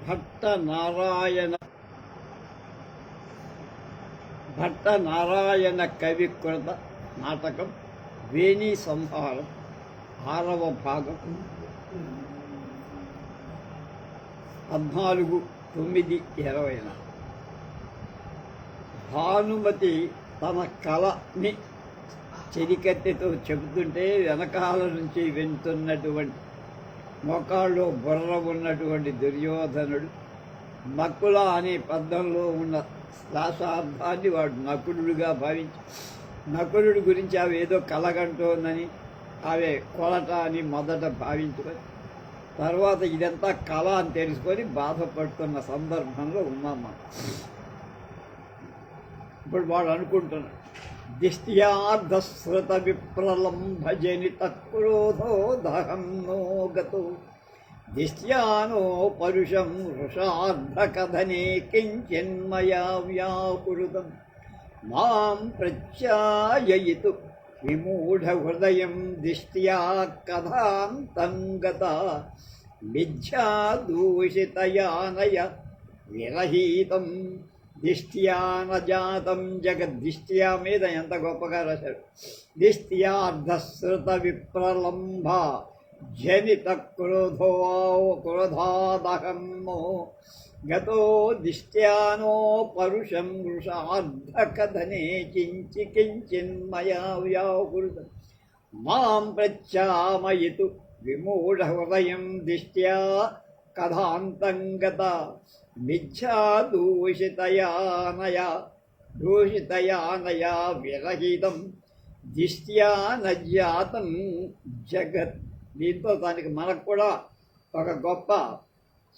భట్ట నారాయణ కవికృత నాటకం వేణీ సంహారం 6వ భాగం 14/9/20. భానుమతి తన కళని చెలికత్తెతో చెబుతుంటే వెనకాల నుంచి వింటున్నటువంటి మోకాళ్ళు బుర్ర ఉన్నటువంటి దుర్యోధనుడు నకుల అనే పద్యంలో ఉన్న శ్లాషార్థాన్ని వాడు నకులుడిగా భావించి నకులుడి గురించి అవి ఏదో కలగంటోందని అవే కొలట అని మొదట భావించుకొని తర్వాత ఇదంతా కళ అని తెలుసుకొని బాధపడుతున్న సందర్భంలో ఉన్నాం మనం. ఇప్పుడు వాడు అనుకుంటున్నాడు, దిష్ట్యార్ధశ్రుత విప్రలంభజనిత క్రోధో దహన్నో గతో దిష్ట్యానో పరుషం వృషార్ధకథనే కించిన్మయా వ్యాకురుతం మాం ప్రత్యాయయితు విమూఢహృదయం దిష్ట్యా కథాంతం గతా మిథ్యా దూషితయానయ విరహీతం దిష్ట్యాన జాతం జగద్దిష్ట్యా మీద ఎంత గొప్పగా రాశాడు. దిష్ట్యార్ధశ్రుత విప్రలంభ జనిత క్రోధాదహన్నో గతో దిష్ట్యానో పరుషం వృషార్ధకథనే కించిన్మయా వ్యాకురుతం మాం ప్రత్యామయితు విమూఢహృదయం దిష్ట్యా కథాంతం గతా మిథ్యా దూషితయానయా విరహితం దిష్ట్యా నజాతం జగత్. దీంతో దానికి మనకు కూడా ఒక గొప్ప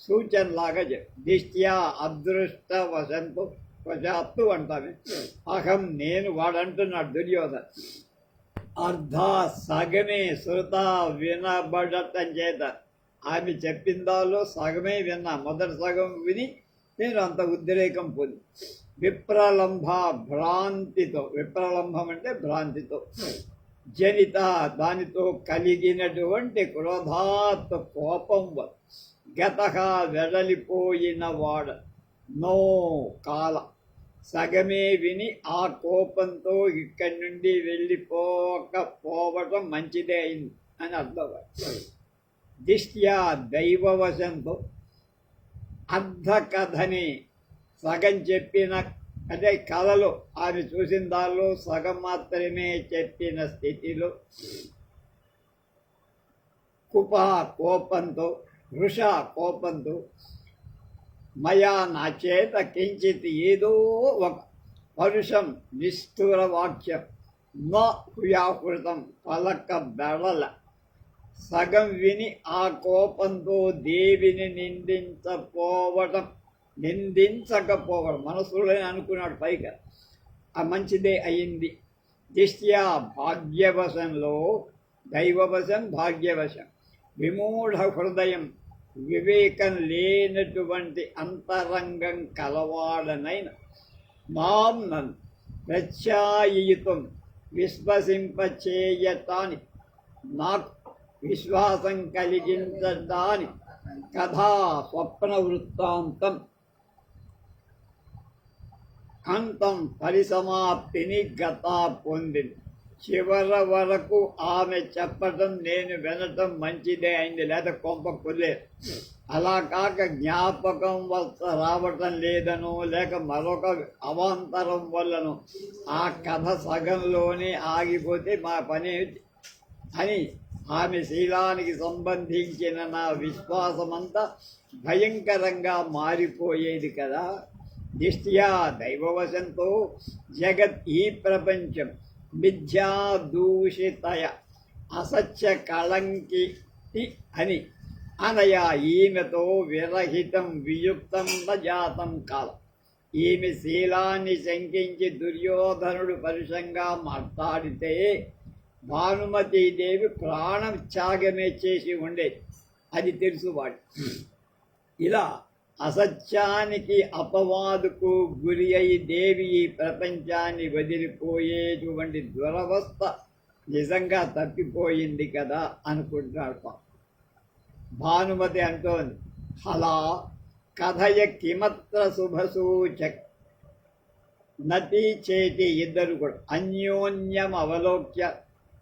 సూచనలాగా దిష్ట్యా అదృష్టవశాత్తు అంటాను. అహం నేను వాడంటున్నాడు దుర్యోధన. అర్ధ సగమే శృత వినబడటం చేత ఆమె చెప్పిందాలో సగమే విన్నా, మొదటి సగం విని నేను అంత ఉద్రేకం పొంది విప్రలంభ భ్రాంతితో, విప్రలంభం అంటే భ్రాంతితో, జనిత దానితో కలిగినటువంటి క్రోధాత్ కోపం గతః వెడలిపోయిన వాడ నో కాల సగమే విని ఆ కోపంతో ఇక్కడి నుండి వెళ్ళిపోకపోవటం మంచిదే అయింది అని అర్థం. దిష్ట్యా దైవవశంతో అర్ధకథని సగం చెప్పిన అదే కళలో ఆమె చూసిన దానిలో సగం మాత్రమే చెప్పిన స్థితిలో కుప కోపంతో వృష కోపంతో మయా నా చేత కించిత్ ఏదో ఒక పరుషం నిష్ఠుర వాక్యం వ్యాకృతం పలక బెడల సగం విని ఆ కోపంతో దేవిని నిందించకపోవడం మనసులో అనుకున్నాడు పైగా ఆ మంచిదే అయింది. దిష్ట్యా భాగ్యవశంలో దైవవశం భాగ్యవశం విమూఢ హృదయం వివేకం లేనటువంటి అంతరంగం కలవాడనైన మాం నన్ను ప్రత్యాయితం విశ్వసింపచేయటాని నాకు విశ్వాసం కలిగించడాని కథా స్వప్న వృత్తాంతం అంతం పరిసమాప్తిని గతా పొందింది. చివర వరకు ఆమె చెప్పటం నేను వినటం మంచిదే అయింది, లేదా కొంప కులేదు. అలా కాక జ్ఞాపకం రావటం లేదనో లేక మరొక అవాంతరం వల్లనో ఆ కథ సగంలోనే ఆగిపోతే మా పని అని ఆమె శీలానికి సంబంధించిన నా విశ్వాసమంతా భయంకరంగా మారిపోయేది కదా. దిష్ట్యా దైవవశంతో జగత్ ఈ ప్రపంచం మిథ్యా దూషితయ అసత్య కళంకి అని అనయా ఈమెతో విరహితం వియుక్తం జాతం కాలం. ఈమె శీలాన్ని శంకించి దుర్యోధనుడు పరుషంగా మాట్లాడితే భానుమతీదేవి ప్రాణం త్యాగమే చేసి ఉండేది, అది తెలుసువాడు. ఇలా అసత్యానికి అపవాదుకు గురి అయి దేవి ఈ ప్రపంచాన్ని వదిలిపోయేటువంటి దురవస్థ నిజంగా తప్పిపోయింది కదా అనుకుంటున్నాడు. భానుమతి అంటోంది, అలా కథయ కిమత్ర శుభసూచక నటి చేతి ఇద్దరు కూడా అన్యోన్యం అవలోక్య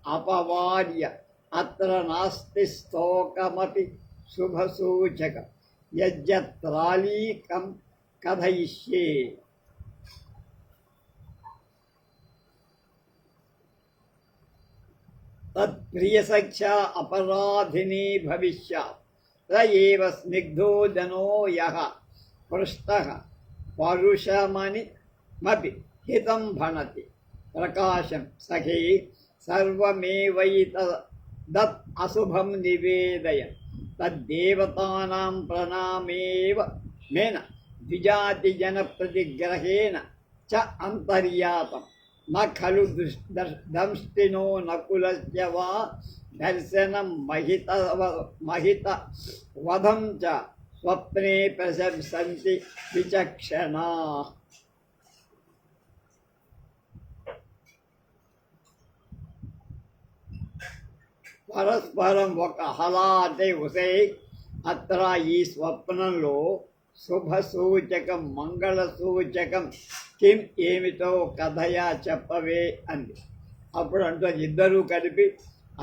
అపవార్య అత్ర నాస్తి స్తోకమపి శుభసూచక యజ్జత్రాళీకం కథయిష్యే. తత్ప్రియసఖ్యా అపరాధిని భవిష్యాత్ త ఏవ స్నిగ్ధో జనో యః పృష్టః పరుషమని మపి హితం భణతి ప్రకాశం సఖీ సర్వమేవైతదత్ అశుభం నివేదయ తద్దేవతానాం ప్రణామేవ మేన ద్విజాతిజన ప్రతిగ్రహేణ చ అంతర్యాతం న ఖలు దంష్టినో నకులస్య వా దర్శనం మహిత వధం చ స్వప్నే ప్రశంసంతి విచక్షణా. పరస్పరం ఒక హలా అంటే ఉసే అత్ర ఈ స్వప్నంలో శుభసూచకం మంగళ సూచకం కిం ఏమిటో కథయా చెప్పవే అంది. అప్పుడు అంటుంది ఇద్దరూ కలిపి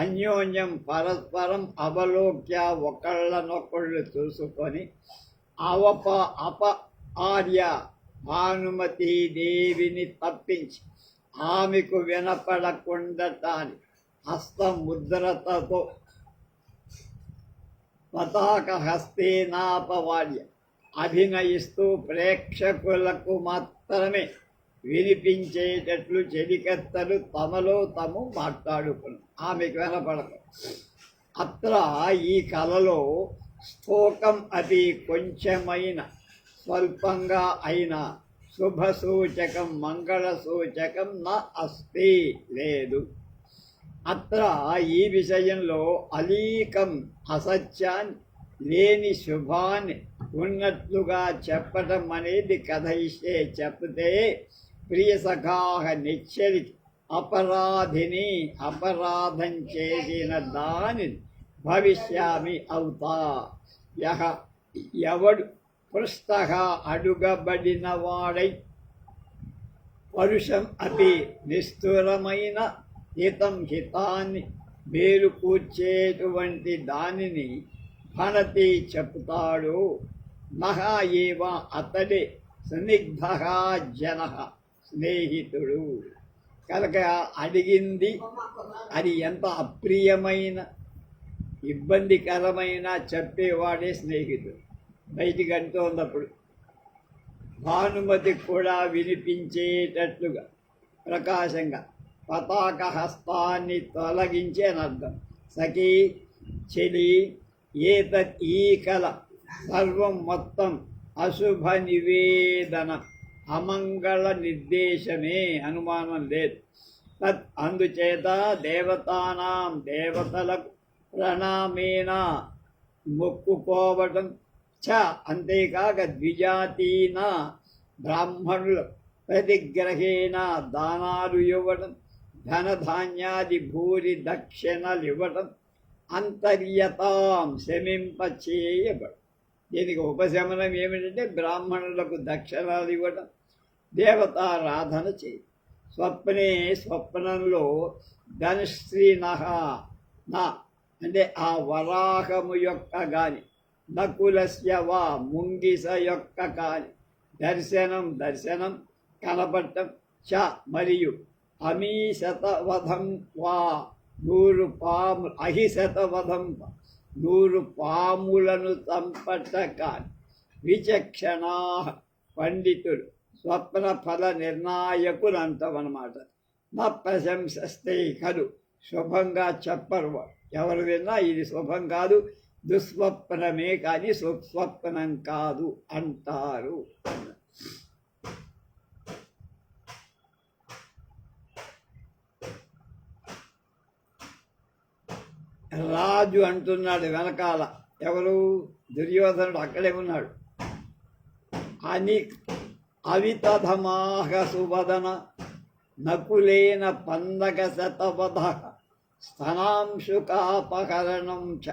అన్యోన్యం పరస్పరం అవలోక్య ఒకళ్ళనొకళ్ళు చూసుకొని ఆర్య భానుమతీ దేవిని తప్పించి ఆమెకు వినపడకుండటాన్ని హస్తముద్రతతో పతాక హస్తేనాపవార్య అభినయిస్తూ ప్రేక్షకులకు మాత్రమే వినిపించేటట్లు చెలికత్తలు తమలో తాము మాట్లాడుకున్నారు. ఆమెకు వినపడదు. అత్ర ఈ కళలో స్థోకం అది కొంచెమైన స్వల్పంగా అయినా శుభసూచకం మంగళ సూచకం నా అస్తి లేదు. అత్ర ఈ విషయంలో అలీకం అసత్యాన్ని లేని శుభాన్ని ఉన్నట్లుగా చెప్పటం అనేది కథయిస్తే చెప్తే ప్రియసఖాహ నిశ్చలికి అపరాధిని అపరాధం చేసిన దానిని భవిష్యామి అవుతా. ఎవడు పృష్టః అడుగబడిన వాడై పరుషం అపి నిష్ఠురమైన హితం హితాన్ని వేలు కూర్చేటువంటి దానిని భణతి చెప్తాడు. మహా ఏవ అతడే స్నిగ్ధ జన స్నేహితుడు. కనుక అడిగింది అది ఎంత అప్రియమైన ఇబ్బందికరమైన చెప్పేవాడే స్నేహితుడు. బయటికి అంటోన్నప్పుడు భానుమతి కూడా వినిపించేటట్లుగా ప్రకాశంగా పతాక హస్తాన్ని తొలగించి అని అర్థం. సఖీ చెలి ఏతత్ ఈ కళ సర్వం మొత్తం అశుభ నివేదన అమంగళ నిర్దేశమే, అనుమానం లేదు. తత్ అందుచేత దేవతానాం దేవతలకు ప్రణామేన మొక్కుకోవటం చ అంతేకాక ద్విజాతీన బ్రాహ్మణుల ప్రతిగ్రహేణ దానాలు ఇవ్వడం ధనధాన్యాది భూరి దక్షిణలు ఇవ్వటం అంతర్యతాం శమింపచేయబడు. దీనికి ఉపశమనం ఏమిటంటే బ్రాహ్మణులకు దక్షిణాలు ఇవ్వడం దేవతారాధన చేయ. స్వప్నే స్వప్నంలో ధనశ్రీనః నా అంటే ఆ వరాహము యొక్క గాని నకులస్య వా ముంగిస యొక్క కాని దర్శనం కనపడటం చ మరియు అమీశతవధం వా 100 పాము అహిశతవధం 100 పాములను చంపట కాని విచక్షణా పండితులు స్వప్న ఫల నిర్ణాయకులు అంటామన్నమాట. నా ప్రశంసస్తే కలు శుభంగా చెప్పరు. ఎవరు విన్నా ఇది శుభం కాదు, దుస్వప్నమే కానీ సుస్వప్నం కాదు అంటారు. రాజు అంటున్నాడు వెనకాల, ఎవరు దుర్యోధనుడు అక్కడే ఉన్నాడు. అని అవితధమాహ సువదన నకులేన పందక శతవధ స్తనాంశుకాపహరణం చ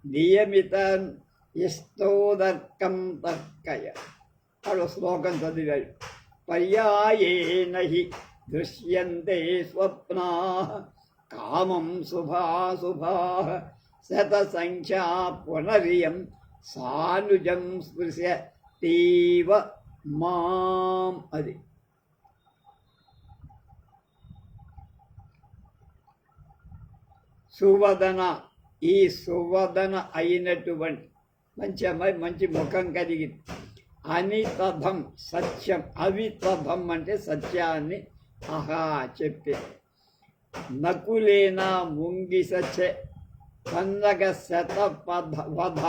నియమిత ఇష్టోదర్కం తర్కయ. అక్కడ శ్లోకం చదివాడు. పర్యాయేన హి దృశ్యంతే స్వప్నా కామం శుభాశుభా శతసంఖ్యా పునరియం సానుజం స్పృశతీవ మాం. అది సువదన, ఈ సువదన అయినటువంటి మంచి అమ్మాయి, మంచి ముఖం కలిగింది. అనితధం సత్యం, అవితధం అంటే సత్యాన్ని ఆహా చెప్పే. నకులేనా ముంగిసచే పందగ శత వధ,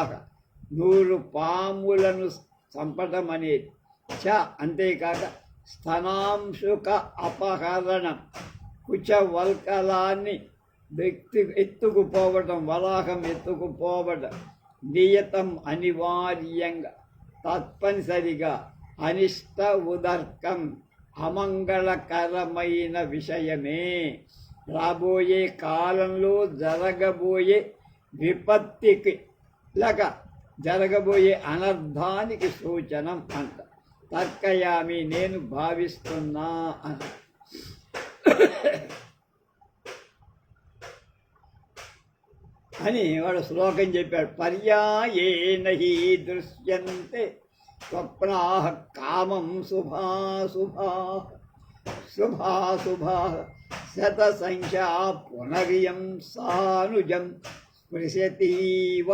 100 పాములను చంపటం అనేది. అంతేకాక స్తనాంశుక అపహరణం, కుచవల్కలాన్ని ఎత్తుకుపోవటం, వలాహం ఎత్తుకుపోవటం. నియతం అనివార్యంగా, తప్పనిసరిగా. అనిష్ట ఉదర్కం అమంగళకరమైన విషయమే. రాబోయే కాలంలో జరగబోయే విపత్తికి లేక జరగబోయే అనర్థానికి సూచనం అంట. తర్కయామి, నేను భావిస్తున్నా అంట. అని వాడు శ్లోకం చెప్పాడు. పర్యాయేన హి దృశ్యంతే స్వప్నా కామం శుభాశుభా శుభాశుభా శతసంఖ్యా పునరియం సానుజం స్పృశతీవ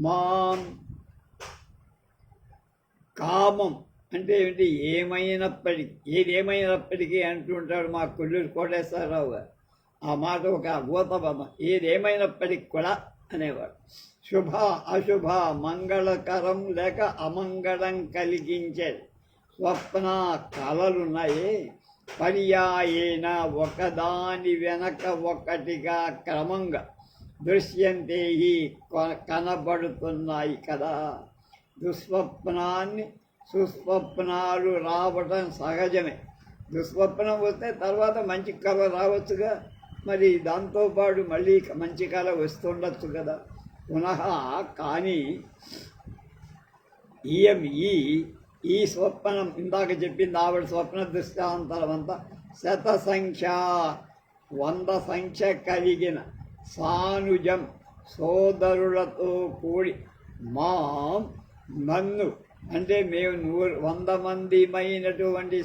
మాం. కామం అంటే ఏమిటి? ఏదేమైనప్పటికీ అంటుంటాడు మా కొల్లూరు కోటేశ్వరరావు గారు. ఆ మాట ఒక అద్భుతమ. ఏదేమైనప్పటికి కూడా అనేవాడు. శుభ అశుభ, మంగళకరం లేక అమంగళం కలిగించేది స్వప్న కలలున్నాయి. పర్యాయేన ఒకదాని వెనక ఒకటిగా క్రమంగా దృశ్యంతే కనబడుతున్నాయి కదా. దుస్వప్నాన్ని సుస్వప్నాలు రావటం సహజమే. దుస్వప్నం వస్తే తర్వాత మంచి కళ రావచ్చుగా, మరి దాంతోపాటు మళ్ళీ మంచి కళ వస్తుండొచ్చు కదా పునః. కానీ ఈ స్వప్నం ఇందాక చెప్పింది ఆవిడ స్వప్న దృష్టాంతరం అంతా శతసంఖ్య 100 సంఖ్య కలిగిన సానుజం సోదరులతో కూడి మాం నన్ను అంటే మేము 100 మందిమైనటువంటి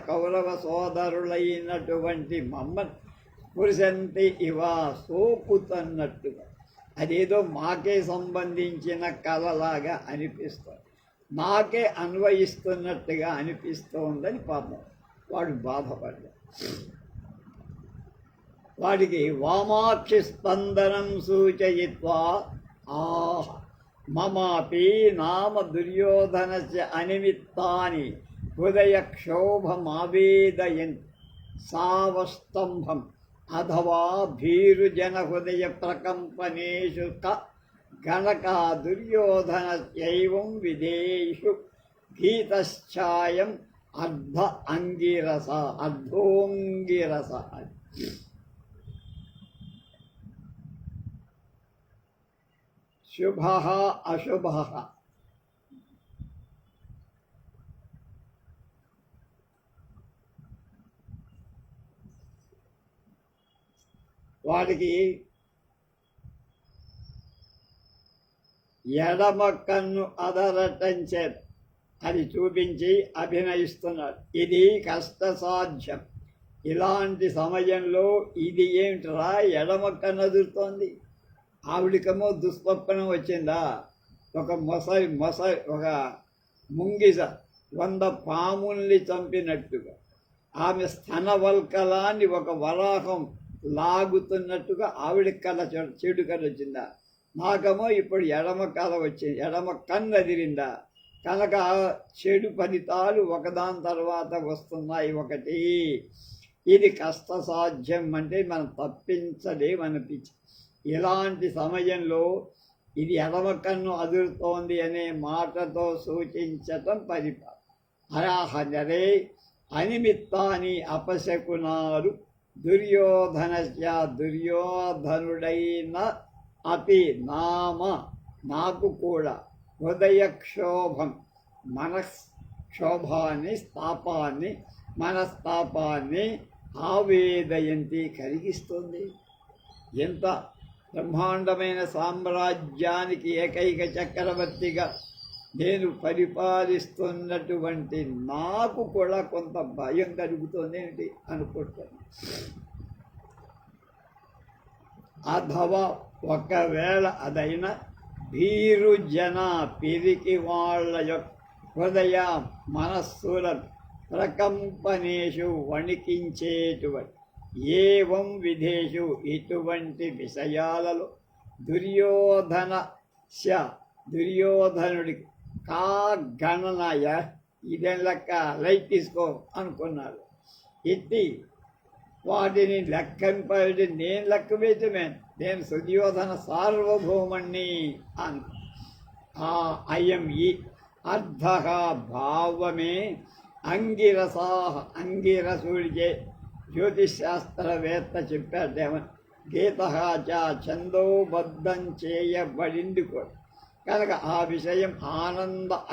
కౌరవ సోదరులైనటువంటి మమ్మల్ని పురుషంతి ఇవా సోకుతున్నట్టుగా, అదేదో మాకే సంబంధించిన కళలాగా అనిపిస్తుంది, నాకే అన్వయిస్తున్నట్టుగా అనిపిస్తోందని పాపం వాడు బాధపడ్డాడు. వాడికి వామాక్షి స్పందనం సూచయిత్వా ఆహ మమాపి నామ దుర్యోధనస్య అనిమిత్తాని హృదయక్షోభమావేదయన్ సావస్తంభం అథవా భీరుజన హృదయ ప్రకంపనేషు గణకా దుర్యోధనస్యైవం విదేషు గీతశ్చాయం అర్ధోంగిరస. శుభ అశుభ వాడికి ఎడమ కన్ను అదరటం చేత అది చూపించి అభినయిస్తున్నాడు. ఇది కష్టసాధ్యం. ఇలాంటి సమయంలో ఇది ఏమిట్రా ఎడమ కన్ను అదురుతోంది? ఆవిడికేమో దుస్వప్నం వచ్చిందా? ఒక ఒక ముంగిస 100 పాముల్ని చంపినట్టుగా, ఆమె స్తనవల్కలాన్ని ఒక వరాహం లాగుతున్నట్టుగా ఆవిడ కళ చెడు కళ వచ్చిందా? నాకేమో ఇప్పుడు ఎడమ కళ వచ్చింది, ఎడమ కన్ను అదిరిందా? కనుక చెడు ఫలితాలు ఒకదాని తర్వాత వస్తున్నాయి. ఒకటి ఇది కష్టసాధ్యం అంటే మనం తప్పించలేమనిపించి, ఇలాంటి సమయంలో ఇది ఎడమ కన్ను అదురుతోంది అనే మాటతో సూచించటం పరిపాలన. అరాహరే అనిమిత్తాని అపశకునాలు దుర్యోధనుడైన అపి నాకు కూడా హృదయక్షోభం మనక్షోభాన్ని మనస్తాపాన్ని ఆవేదయంతి కలిగిస్తుంది. ఎంత బ్రహ్మాండమైన సామ్రాజ్యానికి ఏకైక చక్రవర్తిగా నేను పరిపాలిస్తున్నటువంటి నాకు కూడా కొంత భయం కలుగుతుంది ఏంటి అనుకుంటాను. అథవా ఒకవేళ అదైనా భీరు జన పిరికి వాళ్ళ యొక్క హృదయ మనస్సులను ప్రకంపనేషు వణికించేటువంటి ఏవం విధేషు ఇటువంటి విషయాలలో దుర్యోధనుడికి కా గణనయ ఇదేం లెక్క లైట్ తీసుకో అనుకున్నాడు. ఎత్తి వాటిని లెక్కింపడి నేను లెక్క వేయటమే, నేను సుయోధన సార్వభౌమణ్ణి అను. ఆ అయం ఈ అర్ధ భావమే అంగిరసుడికే జ్యోతిశాస్త్రవేత్త చెప్పాడేమని గీత ఛందోబద్ధం చేయబడింది కూడా కనుక ఆ విషయం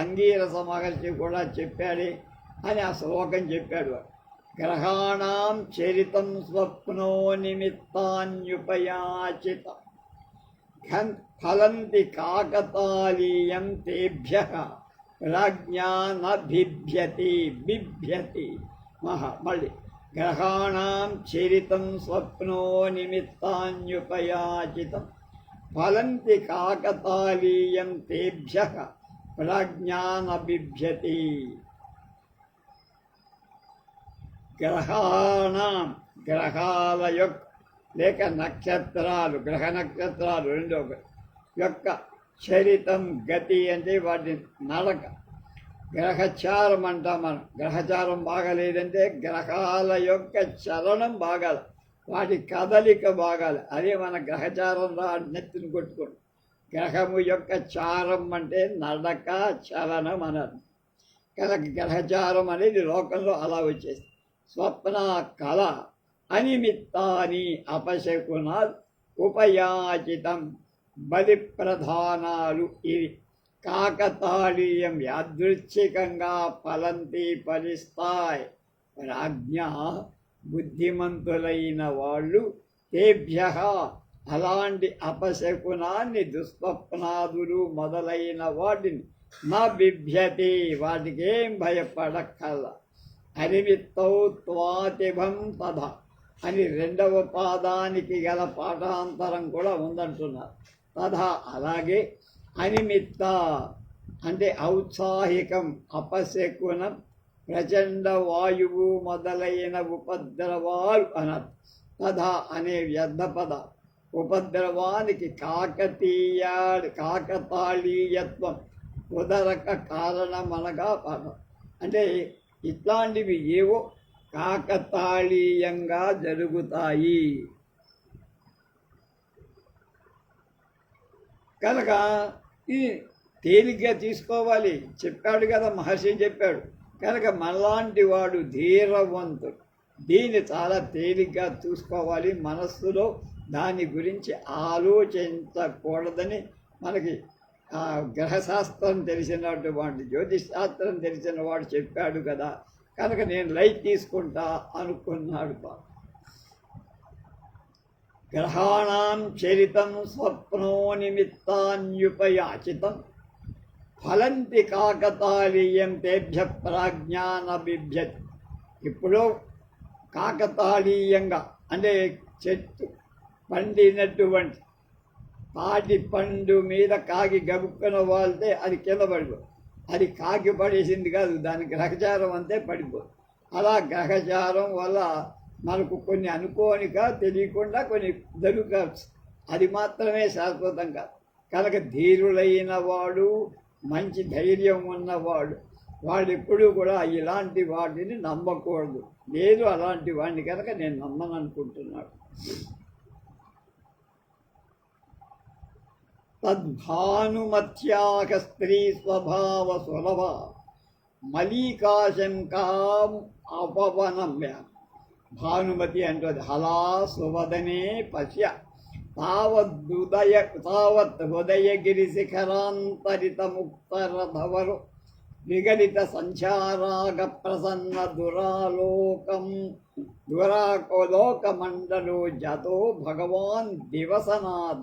అంగీరస మహర్షి కూడా చెప్పాడే అని ఆ శ్లోకం చెప్పాడు. గ్రహాణం చరితం స్వప్నో నిమిత్తాన్యుపయాచిత ఫలంతి కాకతాళీయం తేభ్యః బిభ్యతి మళ్ళీ గ్రహాణం చరితం స్వప్నో నిమిత్తాన్యుపయాచితం ఫలంతి కాకతాళీయం తేభ్యః బిభ్యతి. గ్రహాల లేక నక్షత్రాలు గ్రహ నక్షత్రాలు రెండో యొక్క చరితం గతి అంటే వాటి నడక గ్రహచారం అంటాం మనం. గ్రహచారం బాగాలేదంటే గ్రహాల యొక్క చలనం బాగాలి, వాటి కదలిక బాగాలి. అదే మన గ్రహచారం నెత్తిని కొట్టుకోండి. గ్రహము యొక్క చారం అంటే నడక చలనం అన్నారు. కనుక గ్రహచారం అనేది లోకంలో అలా వచ్చేసి స్వప్న కళ అనిమిత్తాని అపశకునాలు ఉపయాచితం బలి ప్రధానాలు ఇవి కాకతాళీయం యాదృచ్ఛికంగా ఫలిస్తాయి. రాజ్ఞ బుద్ధిమంతులైన వాళ్ళు తేభ్య అలాంటి అపశకునాన్ని దుస్వప్నాదులు మొదలైన వాటిని నా బిభ్యతి వాటికేం భయపడక్కల్లా. అనిమిత్తౌ త్వాతిభం తథ అని రెండవ పాదానికి గల పాఠాంతరం కూడా ఉందంటున్నారు. తథా అలాగే అనిమిత్త అంటే ఔత్సాహికం అపశకునం ప్రచండ వాయువు మొదలైన ఉపద్రవాలు అనర్థం. తథా అనే వ్యర్థ పద ఉపద్రవానికి కాకతాళీయత్వం కుదరక కారణమనగా పదం. అంటే ఇట్లాంటివి ఏవో కాకతాళీయంగా జరుగుతాయి. కనుక ఇది తేలిగ్గా తీసుకోవాలి, చెప్పాడు కదా మహర్షి చెప్పాడు. కనుక మనలాంటి వాడు ధీరవంతుడు దీన్ని చాలా తేలిగ్గా చూసుకోవాలి. మనస్సులో దాని గురించి ఆలోచించకూడదని మనకి గ్రహశాస్త్రం తెలిసినటువంటి జ్యోతిష్ శాస్త్రం తెలిసిన వాడు చెప్పాడు కదా. కనుక నేను లైట్ తీసుకుంటా అనుకున్నాడు. గ్రహాణం చరితం స్వప్నో నిమిత్తాన్యుపయాచితం ఫలంతి కాకతాళీయం తేభ్య ప్రాజ్ఞాన బిభ్యతి. ఇప్పుడు కాకతాళీయంగా అంటే చెట్టు పండినటువంటి తాటి పండు మీద కాకి గబుక్కున వాళ్తే అది కింద పడిపో, అది కాకి పడేసింది కాదు, దాని గ్రహచారం అంతే పడిపో. అలా గ్రహచారం వల్ల మనకు కొన్ని అనుకోనిగా తెలియకుండా కొన్ని జరుగుతావచ్చు, అది మాత్రమే శాశ్వతం కాదు. కనుక ధీరులైన వాడు మంచి ధైర్యం ఉన్నవాడు వాళ్ళు ఎప్పుడూ కూడా ఇలాంటి వాటిని నమ్మకూడదు. లేదు అలాంటి వాడిని కనుక నేను నమ్మను అనుకుంటున్నాడు. తద్భానుమత్యాక స్త్రీ స్వభావ సులభ మలీకాశంకాం అపవనమ్య. భానుమతి అంటుంది హలా సువదనే పశ్య తావత్ ఉదయగిరి శిఖరాంతరిత ముక్తరధవరు విగలిత సంచారాగ ప్రసన్న దురాలోకమండలో జతో భగవాన్ దివసనాథ.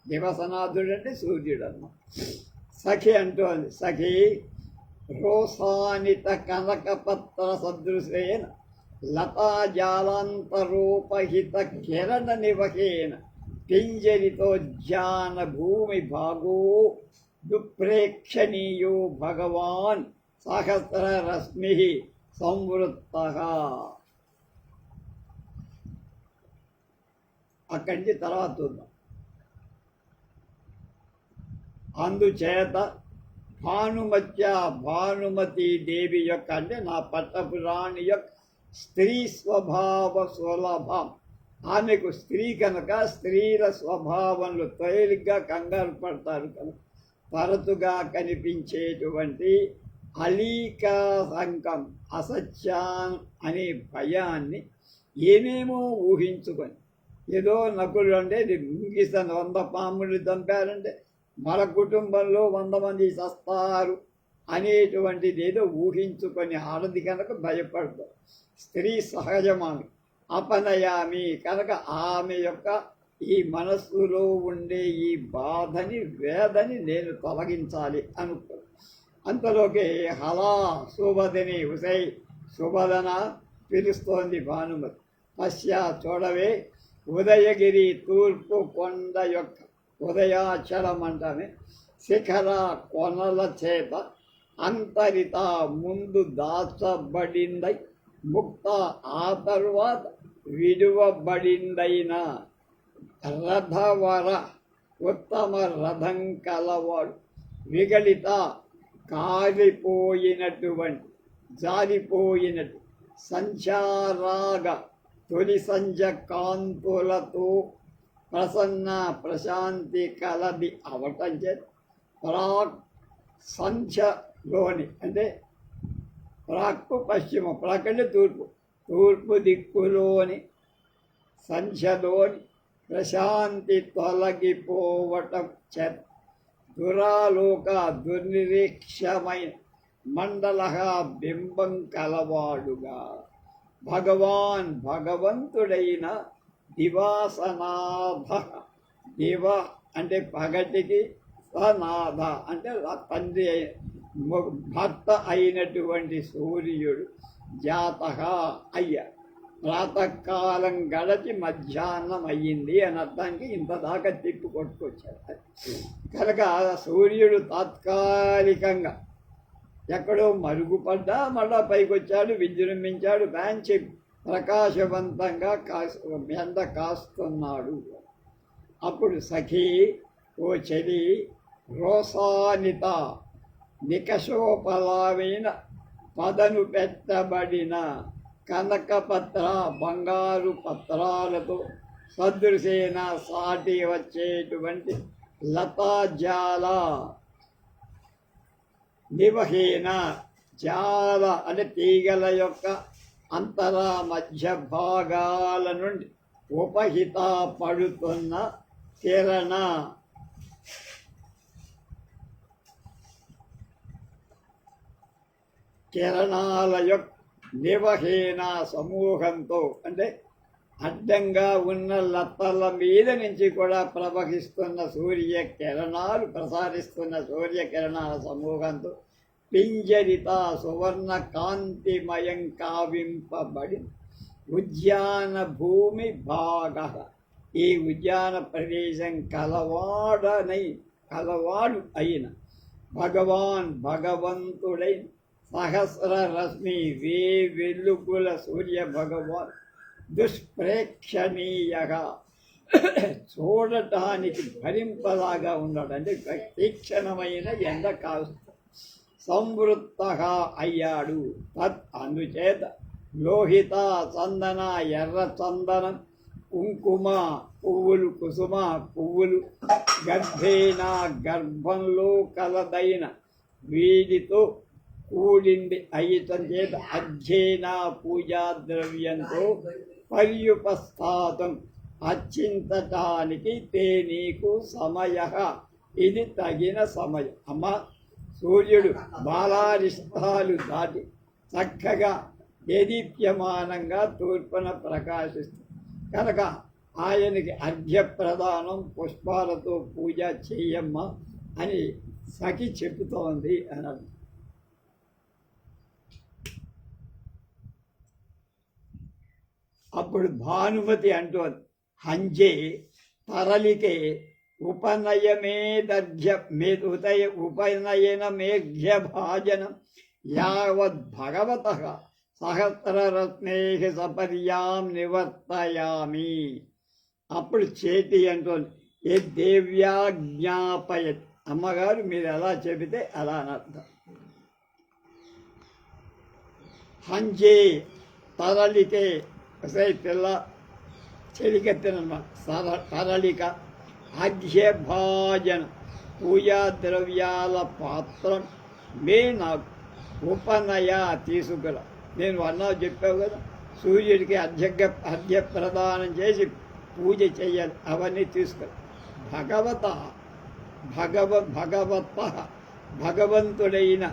దివసనాథుడు అంటే సూర్యుడు అన్న. సఖి అంటోంది, సఖి రోసానిత కనకపత్ర సదృశేన లతాజాలాంతరూపహిత కిరణ నివహేన పింజరితో జ్ఞాన భూమి భాగో దుప్రేక్షణీయో భగవాన్ సహస్రరశ్మి సంవృత్త. అక్కడి నుంచి తర్వాత చూద్దాం. అందుచేత భానుమతి దేవి యొక్క అంటే నా పట్టపురాణి యొక్క స్త్రీ స్వభావ సులభం. ఆమెకు స్త్రీ కనుక స్త్రీల స్వభావంలో తేలిగ్గా కంగారు పడతారు కనుక తరచుగా కనిపించేటువంటి అలీకాశంకం అసత్యం అనే భయాన్ని ఏమేమో ఊహించుకొని, ఏదో నకులు అంటే ముంగిస్తాను 100 పాములు చంపారంటే మన కుటుంబంలో 100 మంది చస్తారు అనేటువంటిది ఏదో ఊహించుకొని ఆడది కనుక భయపడతారు. స్త్రీ సహజమాను అపనయామి కనుక ఆమె యొక్క ఈ మనస్సులో ఉండే ఈ బాధని వేదని నేను తొలగించాలి అనుకో. అంతలోకి హలా శుభదని ఉసై శుభదన పిలుస్తోంది భానుమతి. పశ్చా చూడవే ఉదయగిరి తూర్పు కొండ యొక్క ఉదయాచలం అంటామే శిఖర కొనల చేత అంతరిత ముందు దాచబడిందై ముక్త ఆ తరువాత విడువబడిందైన రథవర ఉత్తమ రథం కలవాడు విగలిత కాలిపోయినటువంటి జారిపోయినట్టు సంచారాగ తొలి సంజ కాంతులతో ప్రసన్న ప్రశాంతి కలది అవటం చేత ప్రాక్ సంధ్యలోని అంటే ప్రాక్కు పశ్చిమ ప్రాక్ అంటే తూర్పు దిక్కులోని సంధ్యలోని ప్రశాంతి తొలగిపోవటం చేత దురాలోక దుర్నిరీక్షమైన మండల బింబం కలవాడుగా భగవంతుడైన దివాసనాథ. దివ అంటే పగటికి, సనాథ అంటే తండ్రి భర్త అయినటువంటి సూర్యుడు జాత అయ్య. ప్రాతకాలం గడచి మధ్యాహ్నం అయ్యింది అని అర్థానికి ఇంత దాకా తిప్పు కొట్టుకొచ్చాడు. కనుక సూర్యుడు తాత్కాలికంగా ఎక్కడో మరుగుపడ్డా మళ్ళా పైకి వచ్చాడు, విజృంభించాడు, మంచి ప్రకాశవంతంగా ఎండ కాస్తున్నాడు. అప్పుడు సఖీ ఓ చెలి రోసానిత నికషోపలామైన పదను పెట్టబడిన కనకపత్ర బంగారు పత్రాలతో సదృశేన సాటి వచ్చేటువంటి లతాజాల నివహేన జాల అంటే తీగల యొక్క అంతరా మధ్య భాగాల నుండి ఉపహిత పడుతున్న కిరణాల యొక్క నివహేన సమూహంతో అంటే అడ్డంగా ఉన్న లతల మీద నుంచి కూడా ప్రవహిస్తున్న సూర్యకిరణాలు ప్రసారిస్తున్న సూర్యకిరణాల సమూహంతో పింజరిత సువర్ణ కాంతిమయం కావింపబడి ఉద్యాన భూమి భాగ. ఈ ఉద్యాన ప్రదేశం కలవాడు అయిన భగవంతుడైన సహస్ర రశ్మి వెలుగుల సూర్య భగవాన్ దుష్ప్రేక్షణీయగా చూడటానికి భరింపలాగా ఉన్నాడు. అంటే తీక్షణమైన ఎండ కాస్త సంవృత్త అయ్యాడు. అందుచేత లోహిత చందన ఎర్ర చందనం కుంకుమ పువ్వులు కుసుమ పువ్వులు గర్భేణ గర్భంలో కలదైన వీడితో కూడింది అయ్యటం చేత అధ్యయన పూజా ద్రవ్యంతో పర్యుపస్థాతం అర్చించటానికి తే నీకు సమయ, ఇది తగిన సమయం. అమ్మ, సూర్యుడు బాలారిష్టాలు దాటి చక్కగా దేదీప్యమానంగా తూర్పున ప్రకాశిస్తుంది కనుక ఆయనకి అర్ఘ్యప్రదానం పుష్పాలతో పూజ చెయ్యమ్మ అని సఖి చెబుతోంది అని అర్థం. అప్పుడు భానుమతి అంటోంది, హంజే తరలికే ఉపనయనమేఘ్య భాజనం యావద్ భగవత సహస్రరత్నే సపర్యాం నివర్తయామి. అప్పుడు చేతి అంటోంది, ఏ దేవ్యాజ్ఞాపయ, అమ్మగారు మీరు ఎలా చెబితే అలా అనర్థం. హంజే తరలికే పిల్ల చెలికెత్తినమాట, తరలిక. అర్ఘ్యభాజన పూజా ద్రవ్యాల పాత్రం మే నాకు ఉపనయ తీసుకురా. నేను అన్నావు చెప్పావు కదా, సూర్యుడికి అర్ఘ్య ప్రదానం చేసి పూజ చెయ్యాలి, అవన్నీ తీసుకురా. భగవత భగవంతుడైన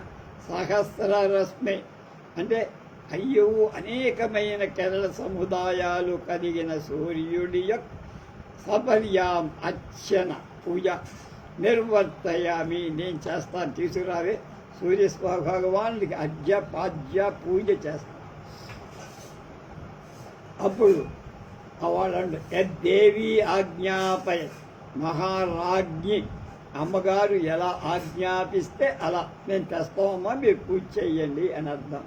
సహస్రరశ్మి అంటే అయ్యో అనేకమైన కెరళ సముదాయాలు కలిగిన సూర్యుడి యొక్క సపర్యాం అర్చన పూజ నిర్వర్తయామి, నేను చేస్తాను, తీసుకురావే. సూర్య భగవానుడికి పాద్య పూజ చేస్తాను. అప్పుడు వాడు దేవి ఆజ్ఞాపయ, మహారాజ్ఞి అమ్మగారు ఎలా ఆజ్ఞాపిస్తే అలా నేను తెస్తామమ్మా, మీరు పూజ చెయ్యండి అని అర్థం.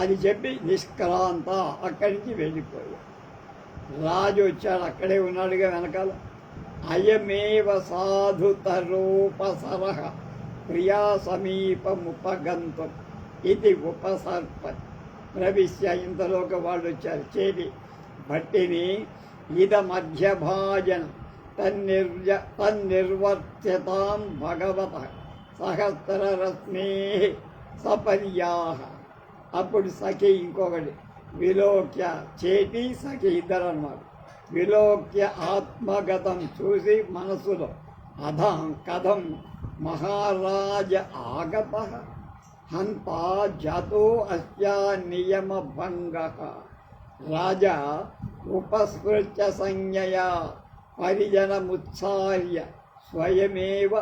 అది చెప్పి నిష్క్రాంత అక్కడి నుంచి వెళ్ళిపోయాడు. రాజు వచ్చాడు, అక్కడే ఉన్నాడుగా వెనకాల. అయమేవ సాధుతరూపసరః ప్రియా సమీపముపగంతం ఇది ఉపసర్ప ప్రవిశ్య. ఇంతలోకి వాళ్ళు వచ్చారు. చేరి భట్టిని ఇదమధ్యభాజనం తన్నిర్వర్త్యతాం భగవత సహస్రరశ్మే సపర్యాః. అప్పుడు సఖి ఇంకొకటి విలోక్య, చేతి సఖి ఇద్దరు అన్నమాట. విలోక్య ఆత్మగతం చూసి మనసులో అధం కథం మహారాజ ఆగత హంతా జతో అస్యా నియమభంగ. రాజా ఉపస్పృత్య సంజ్ఞయా పరిజనముత్సార్య స్వయమేవ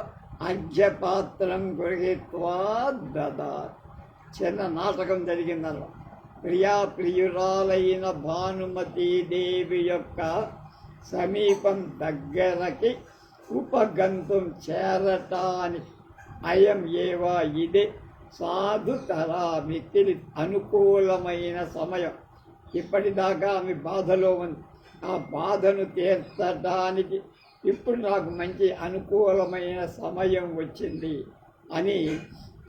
అర్ఘ్యపాత్రం గృహీత్వా దదాత్. చిన్న నాటకం జరిగిందన్నమాట. ప్రియురాలైన భానుమతీదేవి యొక్క సమీపం దగ్గరకి ఉపగంతం చేరటానికి అయం ఏవా ఇదే సాధుతరా మిక్కిలి అనుకూలమైన సమయం. ఇప్పటిదాకా ఆమె బాధలో ఉంది, ఆ బాధను తీర్చడానికి ఇప్పుడు నాకు మంచి అనుకూలమైన సమయం వచ్చింది అని,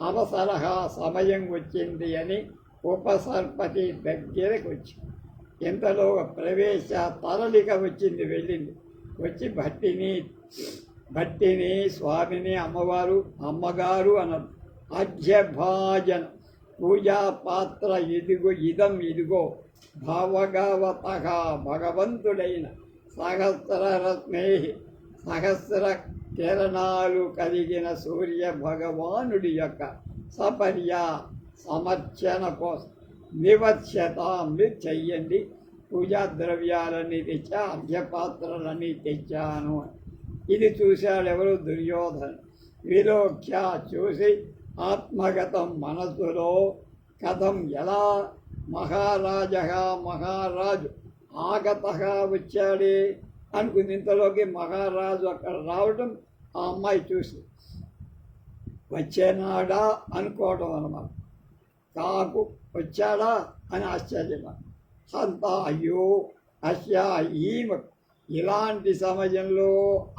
అవసరహ సమయం వచ్చింది అని ఉపసర్పతి దగ్గరకు వచ్చింది. ఇంతలో ప్రవేశ తరలిక వచ్చింది, వెళ్ళింది. వచ్చి భట్టిని స్వామిని అమ్మగారు అన్నది. అర్ఘ్యభాజన పూజా పాత్ర ఇదిగో భావగావత భగవంతుడైన సహస్రరశ్మే సహస్ర కిరణాలు కలిగిన సూర్య భగవానుడి యొక్క సపర్య సమర్చన కోసం నివర్త్యతాం, మీరు చెయ్యండి. పూజా ద్రవ్యాలన్నీ తెచ్చా, అర్ఘ్యపాత్రలన్నీ తెచ్చాను. ఇది చూశాడు ఎవరు? దుర్యోధన. విలోక్య చూసి ఆత్మగతం మనస్సులో కథం ఎలా మహారాజు ఆగత వచ్చాడే అనుకుంది. ఇంతలోకి మహారాజు అక్కడ రావడం ఆ అమ్మాయి చూసి వచ్చేనాడా అనుకోవడం అన్నమాట. కాకు వచ్చాడా అని ఆశ్చర్యపడ. అంతా అయ్యో ఈమె ఇలాంటి సమయంలో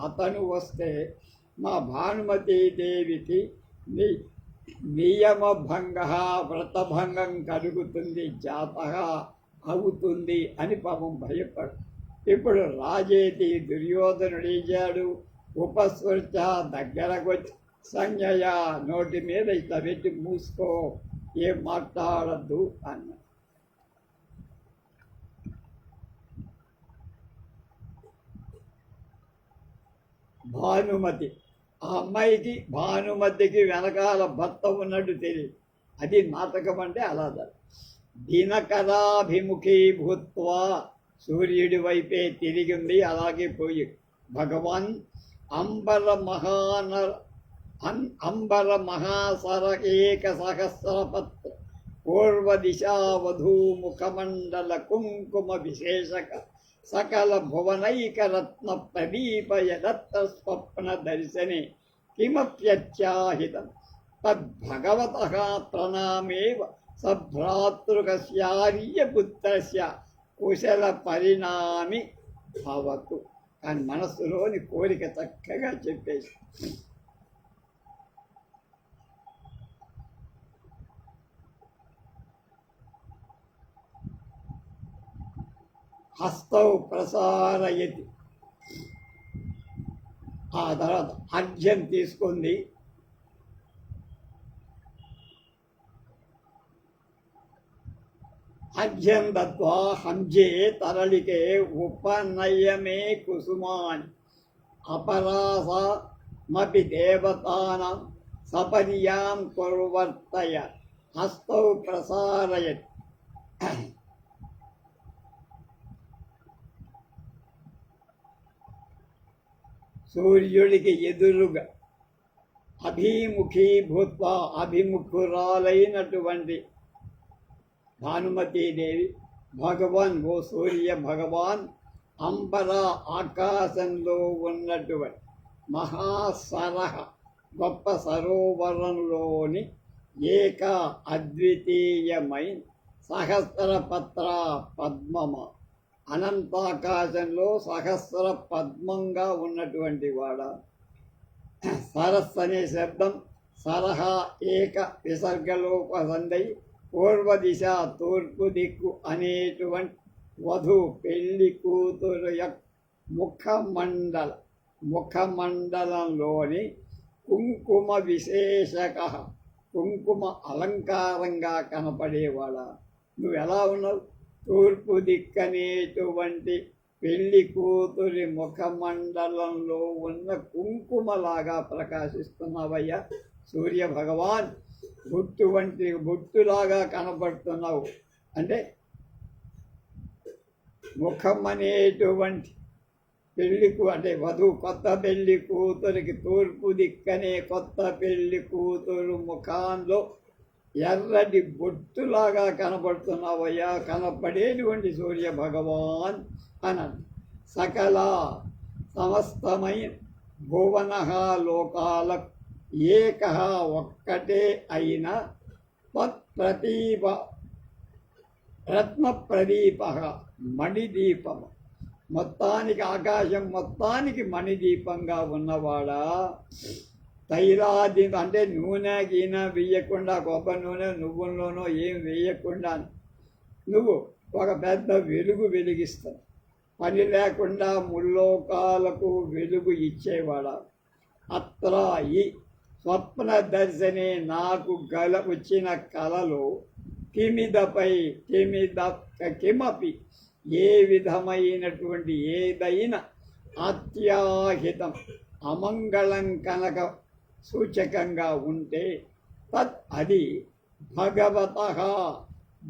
అతను వస్తే మా భానుమతీదేవికి నియమభంగ వ్రతభంగం కలుగుతుంది, జాత అవుతుంది అని పాపం భయపడు. ఇప్పుడు రాజేతి దుర్యోధనుడిచాడు. ఉపస్వృత దగ్గరకు వచ్చి సంజ్ఞయ నోటి మీద ఇట్లా పెట్టి మూసుకో, ఏం మాట్లాడద్దు అన్న. భానుమతి. ఆ అమ్మాయికి భానుమతికి వెనకాల భర్త ఉన్నట్టు తెలియదు. అది నాటకం అంటే అలా దినకరాభిముఖీ భూత్వా సూర్యుడి వైపే తిరిగింది. అలాగే పోయి భగవాన్ అంబర మహాసరకేక సహస్రపత్ర పూర్వదిశావధూముఖమండల కుంకుమ విశేషక సకల భువనైకరత్న ప్రదీపయదత్త స్వప్న దర్శనే కిమప్యత్యాహితం తద్భగవతః ప్రణామేవ సభ్రాతృకస్యార్యపుత్రస్య కుశల పరిణామి భవతు. కానీ మనస్సులోని కోరిక చక్కగా చెప్పేసి హస్తౌ ప్రసారయతి. ఆ తర్వాత అర్ఘ్యం తీసుకుంది. అర్ఘ్యం దత్వా హంజే తరళికే ఉపనయమే కుసుమాన్ అపరాసమపి దేవతానాం సపర్యాం కుర్వర్తయ హస్తౌ ప్రసారయతి. సూర్యుడికి ఎదురుగా అభిముఖీభూత్వా అభిముఖురాలైనటువంటి భానుమతీదేవి భగవాన్ ఓ సూర్య భగవాన్ అంబర ఆకాశంలో ఉన్నటువంటి మహాసరహ గొప్ప సరోవరంలోని ఏక అద్వితీయమైన సహస్రపత్ర పద్మమ అనంతాకాశంలో సహస్ర పద్మంగా ఉన్నటువంటి వాడ. సరస్సు అనే శబ్దం సరహ ఏక విసర్గలోపసందై పూర్వదిశ తూర్పు దిక్కు అనేటువంటి వధు పెళ్లి కూతురు యొక్క ముఖమండలంలోని కుంకుమ విశేషక కుంకుమ అలంకారంగా కనపడేవాడ. నువ్వు ఎలా ఉన్నావు? తూర్పు దిక్కనేటువంటి పెళ్లి కూతురి ముఖమండలంలో ఉన్న కుంకుమలాగా ప్రకాశిస్తున్నావయ్యా సూర్య భగవాన్. బొట్టులాగా కనపడుతున్నావు. అంటే ముఖం అనేటువంటి అంటే వధువు కొత్త పెళ్లి కూతురికి తూర్పు దిక్కనే కొత్త పెళ్లి కూతురు ముఖంలో ఎర్రటి బొట్టులాగా కనపడుతున్నావయ్యా, కనపడేటువంటి సూర్య భగవాన్ అనండి. సకల సమస్తమైన భువన లోకాల ఏక ఒక్కటే అయిన ప్రదీప రత్న ప్రదీప మణిదీపం. మొత్తానికి ఆకాశం మొత్తానికి మణిదీపంగా ఉన్నవాడా. తైలాది అంటే నూనె గీనె వేయకుండా, కొబ్బరి నూనె నువ్వుల్లోనో ఏం వేయకుండా నువ్వు ఒక పెద్ద వెలుగు వెలిగిస్తావు. పని లేకుండా ముల్లోకాలకు వెలుగు ఇచ్చేవాడా. అత్ర ఈ స్వప్న దర్శనే నాకు వచ్చిన కలలో కిమపి ఏ విధమైనటువంటి ఏదైనా అత్యాహితం అమంగళం కనుక సూచకంగా ఉంటే అది భగవతః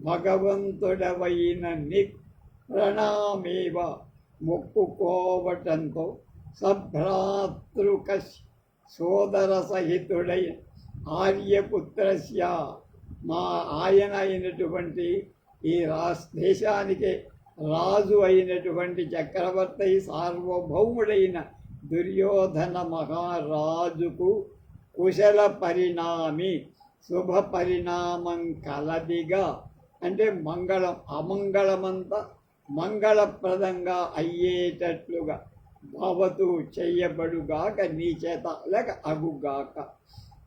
భగవంతుడవైన నీకు ప్రణామేవ మొక్కుకోవటంతో సభ్రాతృక సోదర సహితుడైన ఆర్యపుత్రస్య మా ఆయన అయినటువంటి ఈ దేశానికి రాజు అయినటువంటి చక్రవర్తి సార్వభౌముడైన దుర్యోధన మహారాజుకు కుశల పరిణామి శుభ పరిణామం కలదిగా అంటే అమంగళమంతా మంగళప్రదంగా అయ్యేటట్లుగా భవతు చెయ్యబడుగాక నీ చేత లేక అగుగాక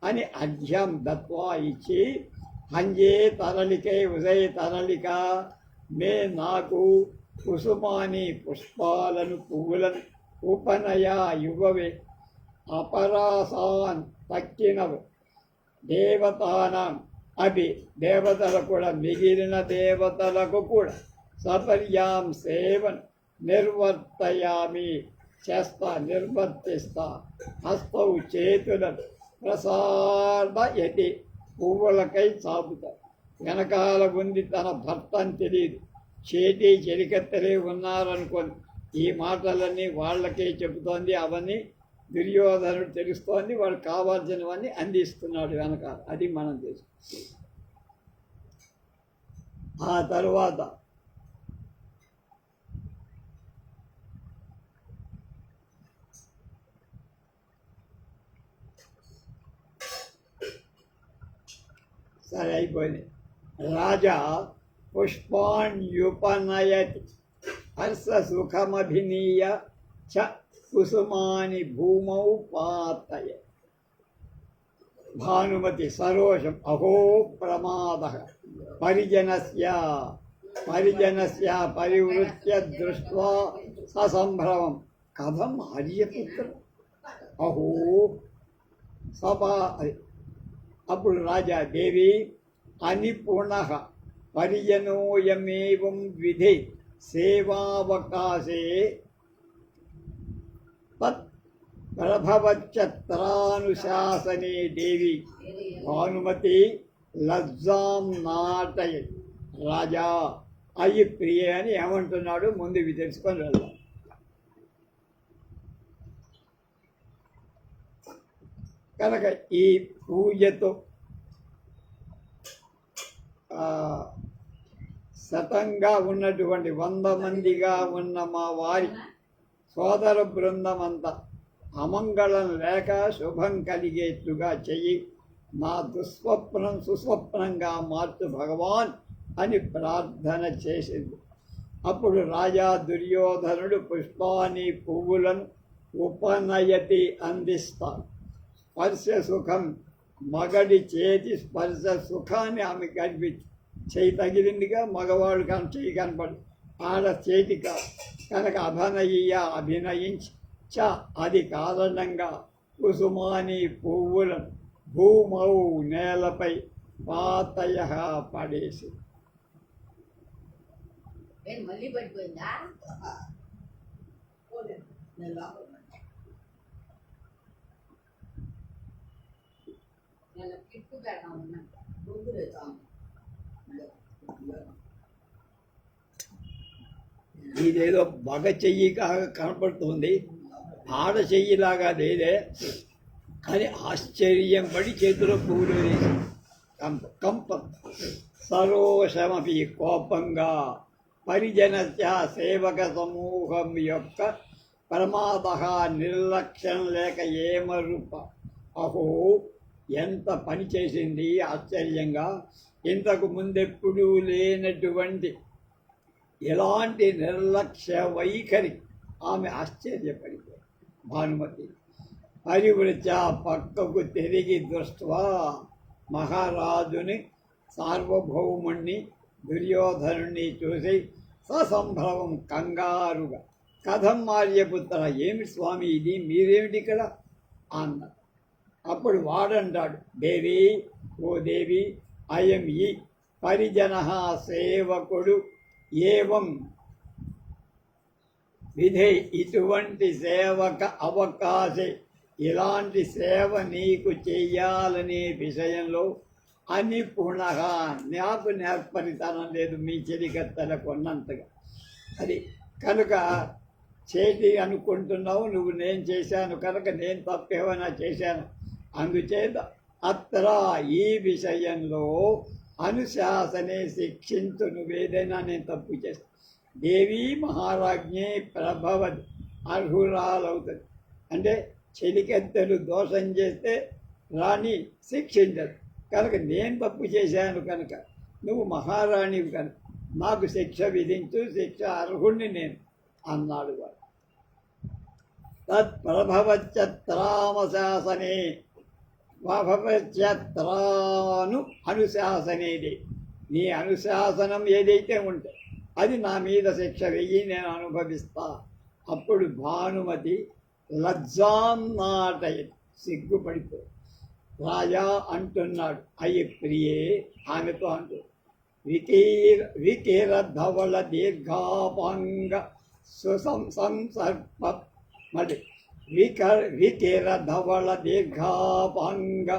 అని అర్ఘ్యం దత్వా ఇచ్చి హంజే తరళికే ఉదయ తరళిక మే నాకు కుసుమాని పుష్పాలను పువ్వులను ఉపనయ యువవే అపరాసాన్ తక్కినవు దేవతానం అవి దేవతలకు కూడా మిగిలిన దేవతలకు కూడా సపర్యాం సేవన్ నిర్వర్తయామి చేస్తా, నిర్వర్తిస్తా. హస్తౌ చేతులను ప్రసాదయతి, పువ్వులకై చాపుతా. వెనకాల ఉంది తన భర్త అని తెలియదు, చేతి చెలికత్తెలే ఉన్నారనుకోండి. ఈ మాటలన్నీ వాళ్ళకే చెబుతోంది. అవన్నీ దుర్యోధనుడు తెలుస్తోంది. వాడు కావాల్సినవన్నీ అందిస్తున్నాడు వెనకాల. అది మనం తెలుసు. ఆ తరువాత సరే అయిపోయింది. రాజా పుష్పాణ్యుపనయతి హర్ష సుఖమభినీయ చ కుసుమాని భూమౌ పాతయ. భానుమతి సరోషం అహో ప్రమాద పరిజనస్య పరివృత్య దృష్ట్వా ససంభ్రమం కథం ఆర్యపుత్ర అహో సభా. అప్పుడు రాజా దేవి అనిపుణ పరిజనోయమేవం విధి సేవావకాశే తత్ ప్రభవచ్చత్రానుశాసనే దేవి భానుమతి లజ్జాం నాటయ. రాజా అయ్యి ప్రియ అని ఏమంటున్నాడు ముందు ఇవి తెలుసుకొని వెళ్దాం. కనుక ఈ పూజతో శతంగా ఉన్నటువంటి 100 మందిగా ఉన్న మా వారి సోదర బృందమంతా అమంగళం లేక శుభం కలిగేట్టుగా చెయ్యి, నా దుస్వప్నం సుస్వప్నంగా మార్చు భగవాన్ అని ప్రార్థన చేసింది. అప్పుడు రాజా దుర్యోధనుడు పుష్పాని పువ్వులను ఉపనయతి అందిస్తాడు. స్పర్శ సుఖం, మగడి చేతి స్పర్శ సుఖాన్ని ఆమె కనిపించి, చేయి తగిలిందిగా, మగవాడు కానీ చేయి కనపడి, ఆడ చేతి కనుక అభినయించి చ అది కారణంగా కుసుమాని పువ్వులను భూమౌ నేలపై పాతయ పడేసి. మళ్ళీ పడిపోయిందా? ఇదేదో మగ చెయ్యి కనపడుతుంది, ఆడ చెయ్యిలాగా లేదే అని ఆశ్చర్యం పడి చేతిలో పువ్వులు వేసి కంపం. సరోషమపి కోపంగా పరిజనస్య సేవక సమూహం యొక్క ప్రమాద నిర్లక్ష్యం లేక ఏమరూప. అహో ఎంత పని చేసింది ఆశ్చర్యంగా. ఇంతకు ముందెప్పుడూ లేనటువంటి ఎలాంటి నిర్లక్ష్య వైఖరి ఆమె ఆశ్చర్యపడిపోయింది. భానుమతి పరివృత్య పక్కకు తిరిగి దృష్ట్వా మహారాజుని సార్వభౌముణ్ణి దుర్యోధనుణ్ణి చూసి ససంభ్రమం కంగారుగా కథం ఆర్యపుత్ర, ఏమి స్వామి ఇది, మీరేమిటి ఇక్కడ అన్నారు. అప్పుడు వాడంటాడు, దేవి ఓ దేవి, అయం ఈ పరిజన సేవకుడు ఏవం విధే, ఇటువంటి సేవక అవకాశే, ఇలాంటి సేవ నీకు చెయ్యాలనే విషయంలో అనిపుణ, నాకు నేర్పరితనం లేదు మీ చెలికత్తెలకు ఉన్నంతగా. అది కనుక చేతి అనుకుంటున్నావు నువ్వు, నేను చేశాను కనుక నేను తప్పేమైనా చేశాను. అందుచేత అత్ర ఈ విషయంలో అనుశాసనే శిక్షించు, నువ్వేదైనా నేను తప్పు చేస్తాను. దేవీ మహారాజ్ఞే ప్రభవది, అర్హురాలవుతుంది. అంటే చెలికెత్తెలు దోషం చేస్తే రాణి శిక్షించదు కనుక నేను తప్పు చేశాను కనుక నువ్వు మహారాణివి కనుక నాకు శిక్ష విధించు, శిక్ష అర్హుణ్ణి నేను అన్నాడు వాడు. తత్ప్రభవచ్చత్రామశాసనే ప్రభవచ్చత్రాను అనుశాసనేది, నీ అనుశాసనం ఏదైతే ఉంటే అది నా మీద శిక్ష వెయ్యి, నేను అనుభవిస్తా. అప్పుడు భానుమతి లజ్జాన్నాటయ, సిగ్గుపడిపోయి రాజా అంటున్నాడు, అయ్యి ప్రియే, ఆమెతో అంటూ వికీర ధవళ దీర్ఘాపాంగ సుసంసర్ప మళ్ళీ వికిర ధవళ దీర్ఘాపాంగ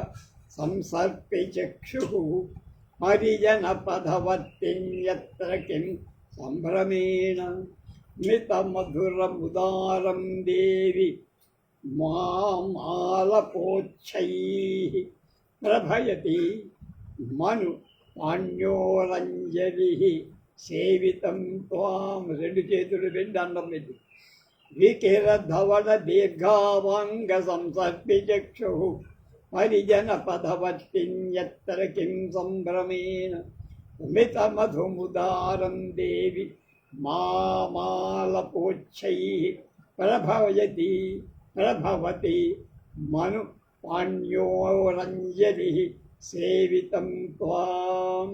సంసర్పి చక్షు హరిజన పదవత్తిన్యత్ర కిం సంభ్రమేణ మిత మధురముదారం దేవి మాలపోచ్చై ప్రభయతి మను పాణ్యోరంజలి సేవితం త్వాం. రెండు చేతులు రెండు అన్నం పెట్టి వికిర ధవళ దీర్ఘావాంగ సంసర్పి చక్షు హరిజన పదవత్తిన్యత్ర కిం సంభ్రమేణ మిత మధుముదారం దేవి మాలపోచ్చై ప్రభవతి మను పాణ్యోరంజలి సేవితం త్వాం.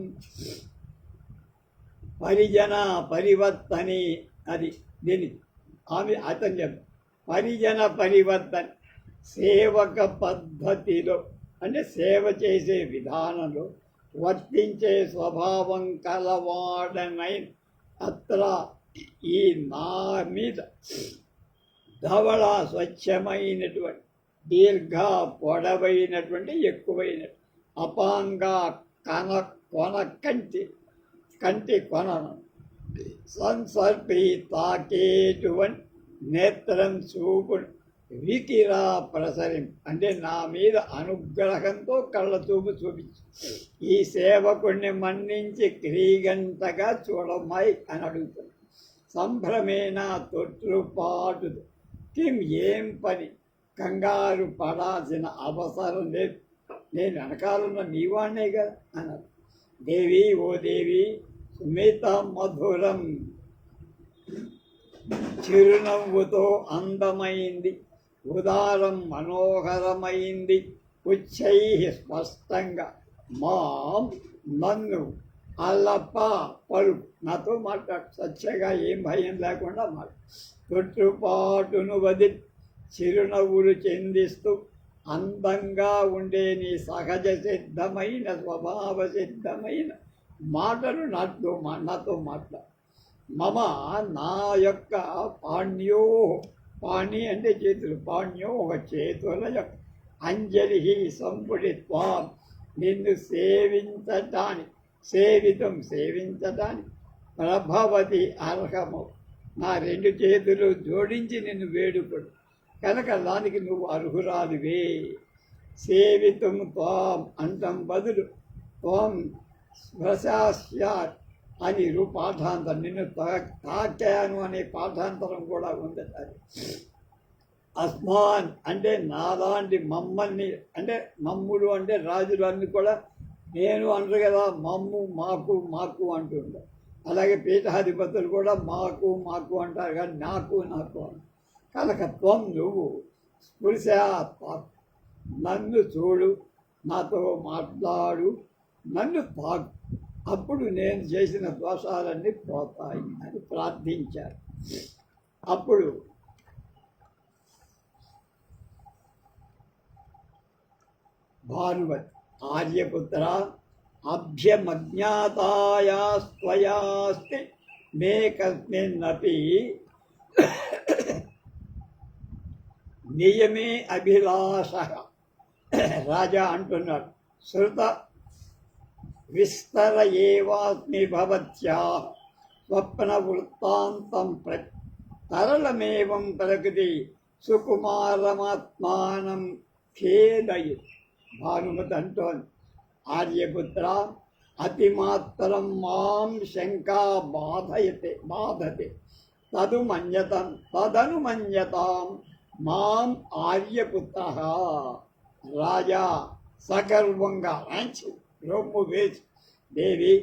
పరిజన పరివర్తనే అది దీని ఆమె అతను చెప్పు. పరిజన పరివర్తన సేవక పద్ధతిలో అంటే సేవ చేసే విధానంలో వర్తించే స్వభావం కలవాడనై అత్ర ఈ నా మీద ధవళ స్వచ్ఛమైనటువంటి దీర్ఘ పొడవైనటువంటి ఎక్కువైన అపాంగ కొన కంటి కొనను సంసర్పి తాకేటువంటి నేత్రం చూపు వికిరా ప్రసరి అంటే నా మీద అనుగ్రహంతో కళ్ళ చూపు చూపించు. ఈ సేవకుణ్ణి మన్నించి క్రీగంటగా చూడమ్మాయి అని అడుగుతుంది. సంభ్రమేణ తొట్టుపాటు కిం ఏం పని కంగారు పడాల్సిన అవసరం లేదు, నేను వెనకాలన్న నీవాణ్ణే కదా అన్నారు. దేవి ఓ దేవి సుమిత మధురం చిరునవ్వుతో అందమైంది, ఉదారం మనోహరమైంది, ఉచ్చై స్పష్టంగా మాం నన్ను అల్లప్ప పలుకు నాతో మాట్లాడు, స్వచ్ఛగా ఏం భయం లేకుండా మాట్లాడు. తొట్టుపాటును వది చిరునవ్వులు చెందిస్తూ అందంగా ఉండే నీ సహజ సిద్ధమైన స్వభావ సిద్ధమైన మాటలు నాతో మాట్లాడు. మమ నా యొక్క పాణ్యో పాణి అంటే చేతులు, పాణ్యో ఒక చేతుల యొక్క అంజలి సంపుడి త్వాం నిన్ను సేవించటానికి సేవించటానికి ప్రభవతి అర్హము. నా రెండు చేతులు జోడించి నిన్ను వేడుకొడు కనుక దానికి నువ్వు అర్హురాలివే. సేవితం త్వాం అంతం బదులు త్వం స్వశాస్యాత్ అని పాఠాంతరం, నిన్ను తాకాను అనే పాఠాంతరం కూడా ఉంది. అది అస్మాన్ అంటే నాలాంటి మమ్మల్ని అంటే మమ్ముడు అంటే రాజులు అన్ని కూడా నేను అంటారు కదా, మమ్ము మాకు మాకు అంటుంటారు. అలాగే పీఠాధిపతులు కూడా మాకు మాకు అంటారు కానీ నాకు నాకు అంటారు. కనుక త్వం నువ్వు స్పృశాత్ నన్ను చూడు, నాతో మాట్లాడు, నన్ను తాకు, అప్పుడు నేను చేసిన దోషాలన్నీ పోతాయి అని ప్రార్థించారు. అప్పుడు భానుమతి ఆర్యపుత్ర అభ్యమజ్ఞాతాయాస్త్వయాస్తి మే కస్మిన్నపి నియమే అభిలాష. రాజా అంటున్నాడు, శృత విస్తర ఏవాస్మి భవత్యా స్వప్న వృత్తాంతం తరళమేవం ప్రకృతి సుకుమారమాత్మానం ఖేదయి. భానుమతి అంటోంది, ఆర్యపుత్ర అతిమాత్రం మాం శంకా బాధతే తదనుమన్యతాం మాం ఆర్యపుత్ర. రాజా సగర్వంగా రొమ్ము వేసి, దేవి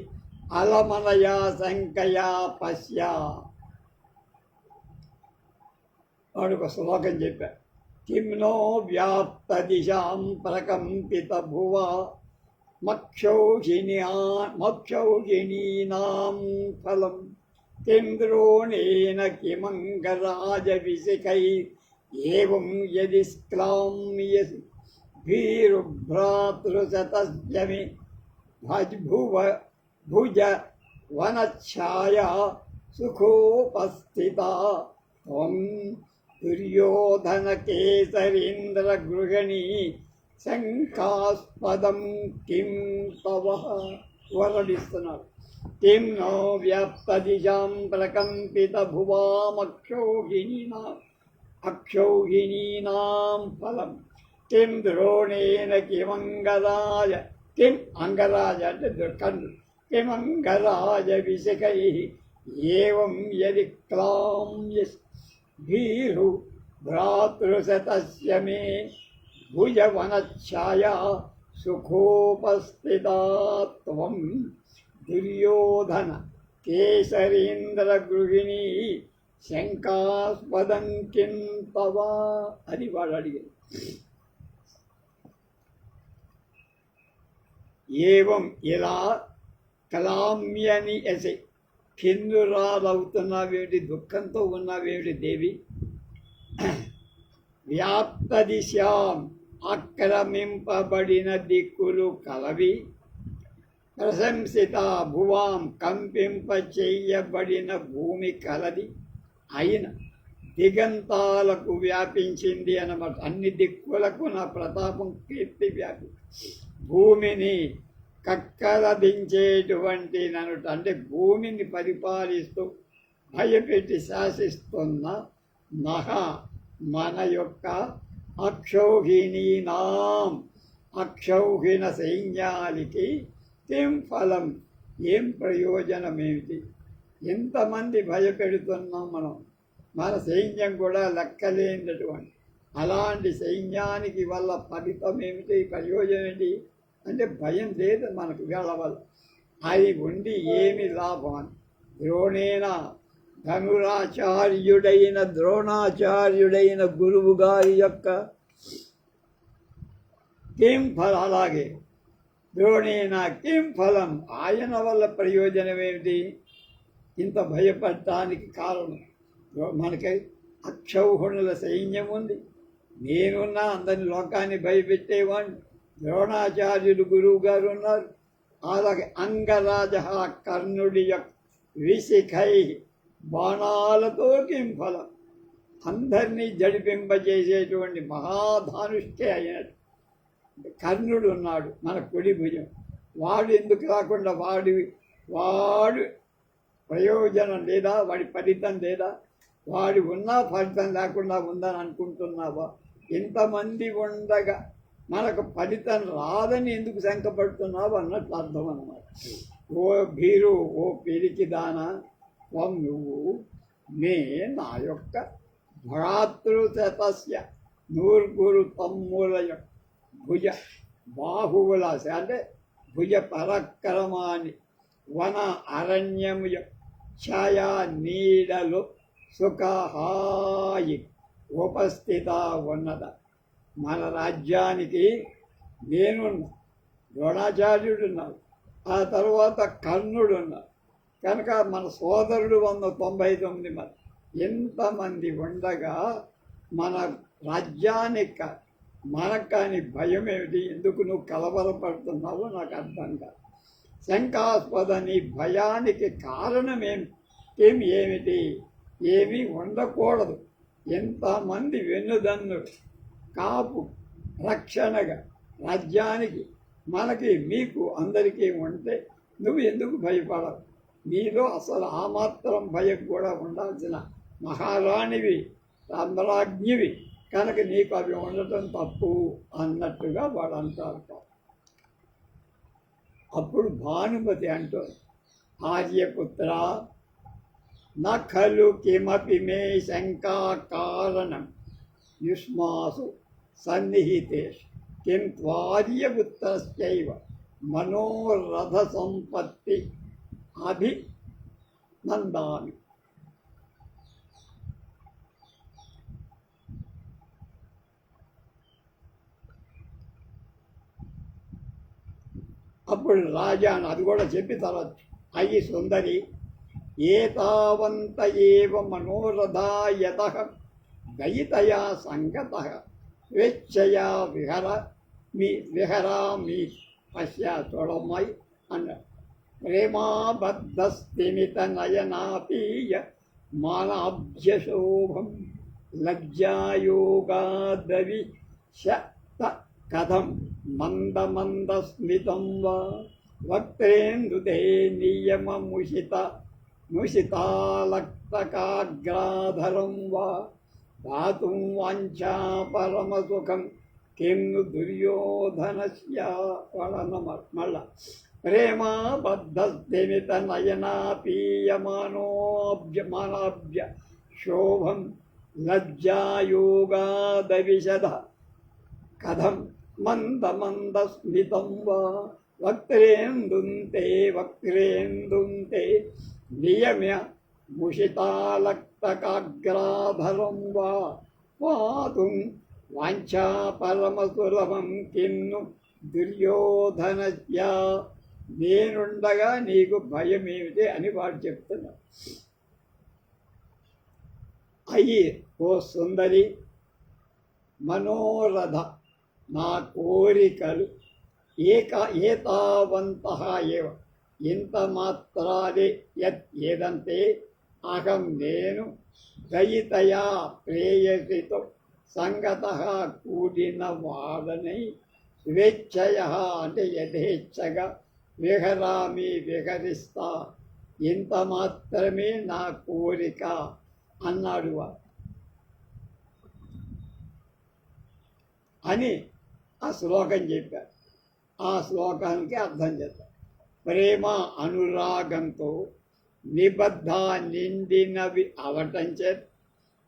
అలమనయా శంకయా పశ్య. వాడు ఒక శ్లోకం చెప్పారు, కిమ్నో వ్యాప్త దిశాం ప్రకంపిత భువ మక్షౌహిణీనాం ఫలం కేంద్రోణేన కిమంగరాజవిశిఖై ఏవం యది స్క్లామ్యసి భీరుభ్రాతృశతస్యమి భుజ వనఛాయా సుఖోపస్థిత త్వం దుర్యోధన కేసరీంద్ర గృహిణి శంకాస్పదం కిం తవ వరడిస్తున్నారు. కిం నో వ్యాప్త దిశాం ప్రకంపిత అక్షౌహిణీనాం ఫలం కిం ద్రోణేన కిమంగరాజ కిం అంగరాజ అంటే కన్ను కిమంగరాజ విశకై ఏవం యది క్లాంయ భీరు భ్రాతృశతస్య మే భుజవనఛాయా సుఖోపస్థితాత్వం దుర్యోధన కేసరీంద్ర గృహిణి శంకాస్పదం కిం తవ అని వాడు అడిగాడు. ఏవం ఇలా కలామ్యని ఎసే కిందురాలవుతున్నావేమిటి, దుఃఖంతో ఉన్నావేమిటి దేవి? వ్యాప్త దిశాం ఆక్రమింపబడిన దిక్కులు కలవి, ప్రశంసిత భువాం కంపింప చెయ్యబడిన భూమి కలది, అయిన దిగంతాలకు వ్యాపించింది అన్నమాట. అన్ని దిక్కులకు నా ప్రతాపం కీర్తి వ్యాపి భూమిని కక్కలదించేటువంటి ననుట అంటే భూమిని పరిపాలిస్తూ భయపెట్టి శాసిస్తున్న మన యొక్క అక్షౌహిణ సైన్యానికి ఏం ఫలం, ఏం ప్రయోజనం ఏమిటి? ఎంతమంది భయపెడుతున్నాం మనం. మన సైన్యం కూడా లెక్కలేనటువంటి అలాంటి సైన్యానికి వల్ల ఫలితం ఏమిటి, ప్రయోజనం ఏంటి అంటే భయం లేదు మనకు గెలవదు. అది ఉండి ఏమి లాభం అని ద్రోణేన ద్రోణాచార్యుడైన గురువు గారి యొక్క కిం ఫలం, అలాగే ద్రోణేన కిం ఫలం, ఆయన వల్ల ప్రయోజనం ఏమిటి? ఇంత భయపడటానికి కారణం మనకి అక్షౌహిణుల సైన్యం ఉంది. నేనున్నా అందరిని లోకాన్ని భయపెట్టేవాడిని. ద్రోణాచార్యులు గురువు గారు ఉన్నారు. అలాగే అంగరాజ కర్ణుడి యొక్క విశిఖై బాణాలతో కిం ఫలం, అందరినీ జడిపింపజేసేటువంటి మహాధానుష్టే అయినట్టు కర్ణుడు ఉన్నాడు మన కుడి భుజం. వాడు ఎందుకు రాకుండా వాడు ప్రయోజనం లేదా, వాడి ఫలితం లేదా? వాడి ఉన్నా ఫలితం లేకుండా ఉందని అనుకుంటున్నావా? ఇంతమంది ఉండగా మనకు ఫలితం రాదని ఎందుకు శంకపడుతున్నావు అన్నట్లు అర్థం అన్నమాట. ఓ భీరు, ఓ పిరికిదానా, నువ్వు నా యొక్క భ్రాతృశతస్య నూరుగురు తమ్ముల యొక్క భుజ బాహువుల అంటే భుజ పరక్రమాన్ని వన అరణ్యము ఛాయా నీడలు సుఖహాయి ఉపస్థిత ఉన్నద. మన రాజ్యానికి నేనున్నా, ద్రోణాచార్యుడున్నాడు, ఆ తర్వాత కర్ణుడున్నాడు. కనుక మన సోదరుడు 199 మంది. ఎంతమంది ఉండగా మన రాజ్యానికి మనకు కానీ భయం ఏమిటి? ఎందుకు నువ్వు కలవరపడుతున్నావో నాకు అర్థం కాదు. శంకాస్పద నీ భయానికి కారణం ఏమిటి? ఏమీ ఉండకూడదు. ఎంతమంది వెన్నుదన్నుడు కాపు రక్షణగా రాజ్యానికి మనకి మీకు అందరికీ ఉంటే నువ్వు ఎందుకు భయపడవు? నీలో అసలు ఆ మాత్రం భయం కూడా ఉండాల్సిన మహారాణివి, సామ్రాజ్ఞివి, కనుక నీకు అవి ఉండటం తప్పు అన్నట్టుగా వాడు అంటారు. అప్పుడు భానుమతి అంటుంది, ఆర్యపుత్ర నఖలు కిమపి మే శంకా కారణం యుష్మాసు సన్నిహితేషు కిం త్వార్యపుత్రస్యైవ మనోరథ సంపత్తి అభినందామి. అప్పుడు రాజా అది కూడా చెప్పి తర్వాత, అయి సుందరి ఏతావంత ఏవ మనోరథా యతః గయితయా సంగతః స్వేచ్ఛయా విహరామి పశ్య చూడమ్మాయి అన్నాడు. ప్రేమాబద్ధస్థిమిత నయనాపీయ మానాభ్యశోభం లజ్జాయోగాదవిశత కథం మందమందస్మితం వా వక్త్రేందుతే ముషితాలక్తకాగ్రాధరం వా పాతుం వాంఛా పరమసుఖం కిం ను దుర్యోధనస్య మళ్ళా ప్రేమాబద్ధస్థిమిత నయనాపీయమానోభ్య శోభం లజ్జాయోగాదవిశద కథం మందమందస్మితం వా వక్త్రేందుంతే నియమ్య ముషితాలక్తకాగ్రాధరం వా పాతుం వాంఛా పరమసులభం కిన్ను దుర్యోధనస్య నేనుండగా నీకు భయమేమిటి అని వాడు చెప్తున్నాడు. అయ్యి ఓ సుందరి, మనోరథ, నా కోరికలు ఏతావంతః ఏవ, ఇంత మాత్రాలే, ఏదంటే అహం నేను దయితయా ప్రేయసితో సంగతః కూడిన వాడనై స్వేచ్ఛయ అంటే యథేచ్ఛగా విహరామి విహరిస్తా, ఇంత మాత్రమే నా కోరిక అన్నాడు అని ఆ శ్లోకం చెప్పారు. ఆ శ్లోకానికి అర్థం చేద్దాం. ప్రేమ అనురాగంతో నిబద్ధ నిండినవి అవటం చేత,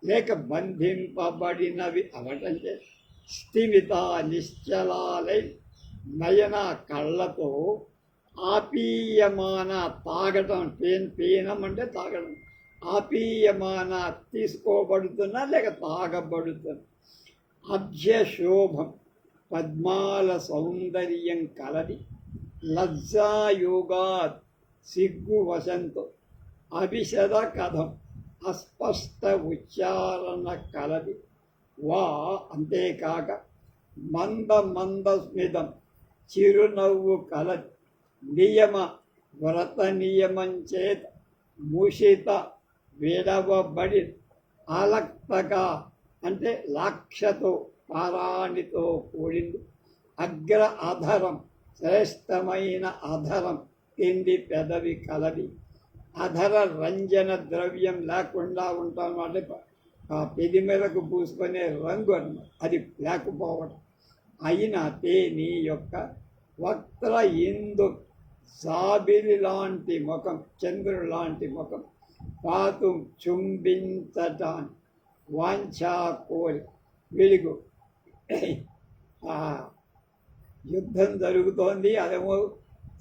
లేక బంధింపబడినవి అవటం చేత, స్థిమిత నిశ్చలాలై నయన కళ్ళతో ఆపీయమాన తాగటం, పీనం అంటే తాగడం, ఆపీయమాన తీసుకోబడుతున్నా లేక తాగబడుతున్నా, అభ్యశోభం పద్మాల సౌందర్యం కలది, లజ్జాయోగాత్ సిగ్గు వశంతో, అభిషద కథం అస్పష్ట ఉచ్చారణ కలది, వా అంతేకాక మందస్మితం చిరునవ్వు కలది, నియమ వ్రత నియమం చేత ముషిత విడవబడి, అలక్తగా అంటే లాక్షతో పారాణితో కూడింది, అగ్ర అధరం శ్రేష్టమైన అధరం కింది పెదవి కలది, అధర రంజన ద్రవ్యం లేకుండా ఉంటాం అంటే ఆ పెది మేరకు పూసుకునే రంగు అన్నమాట, అది లేకపోవడం. అయినా నీ యొక్క వక్ర ఇందు జాబిలి లాంటి ముఖం, చంద్రుడు లాంటి ముఖం, పాతు చుంబించటాన్ని వాంఛా కోరి వెలుగు. యుద్ధం జరుగుతోంది, అదేమో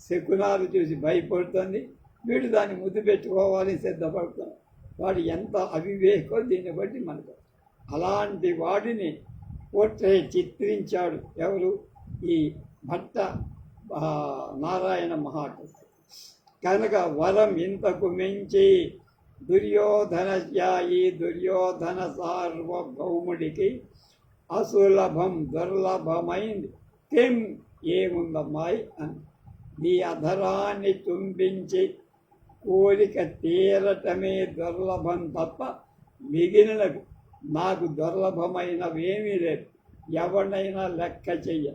శకునాలు చూసి భయపడుతుంది, వీడు దాన్ని ముద్దు పెట్టుకోవాలని సిద్ధపడుతున్నాడు. వాడు ఎంత అవివేకో దీన్ని బట్టి మనకు. అలాంటి వాడిని చిత్రించాడు ఎవరు? ఈ భట్ట నారాయణ మహాకవి. కనుక వరం ఇంతకు మించి ఈ దుర్యోధన సార్వభౌముడికి అసులభం దుర్లభమైంది. కిం ఏముందమ్మాయి అని, నీ అధరాన్ని చుంబించి కోరిక తీరటమే దుర్లభం తప్ప మిగిలినవి నాకు దుర్లభమైనవేమీ లేదు. ఎవరినైనా లెక్క చెయ్య,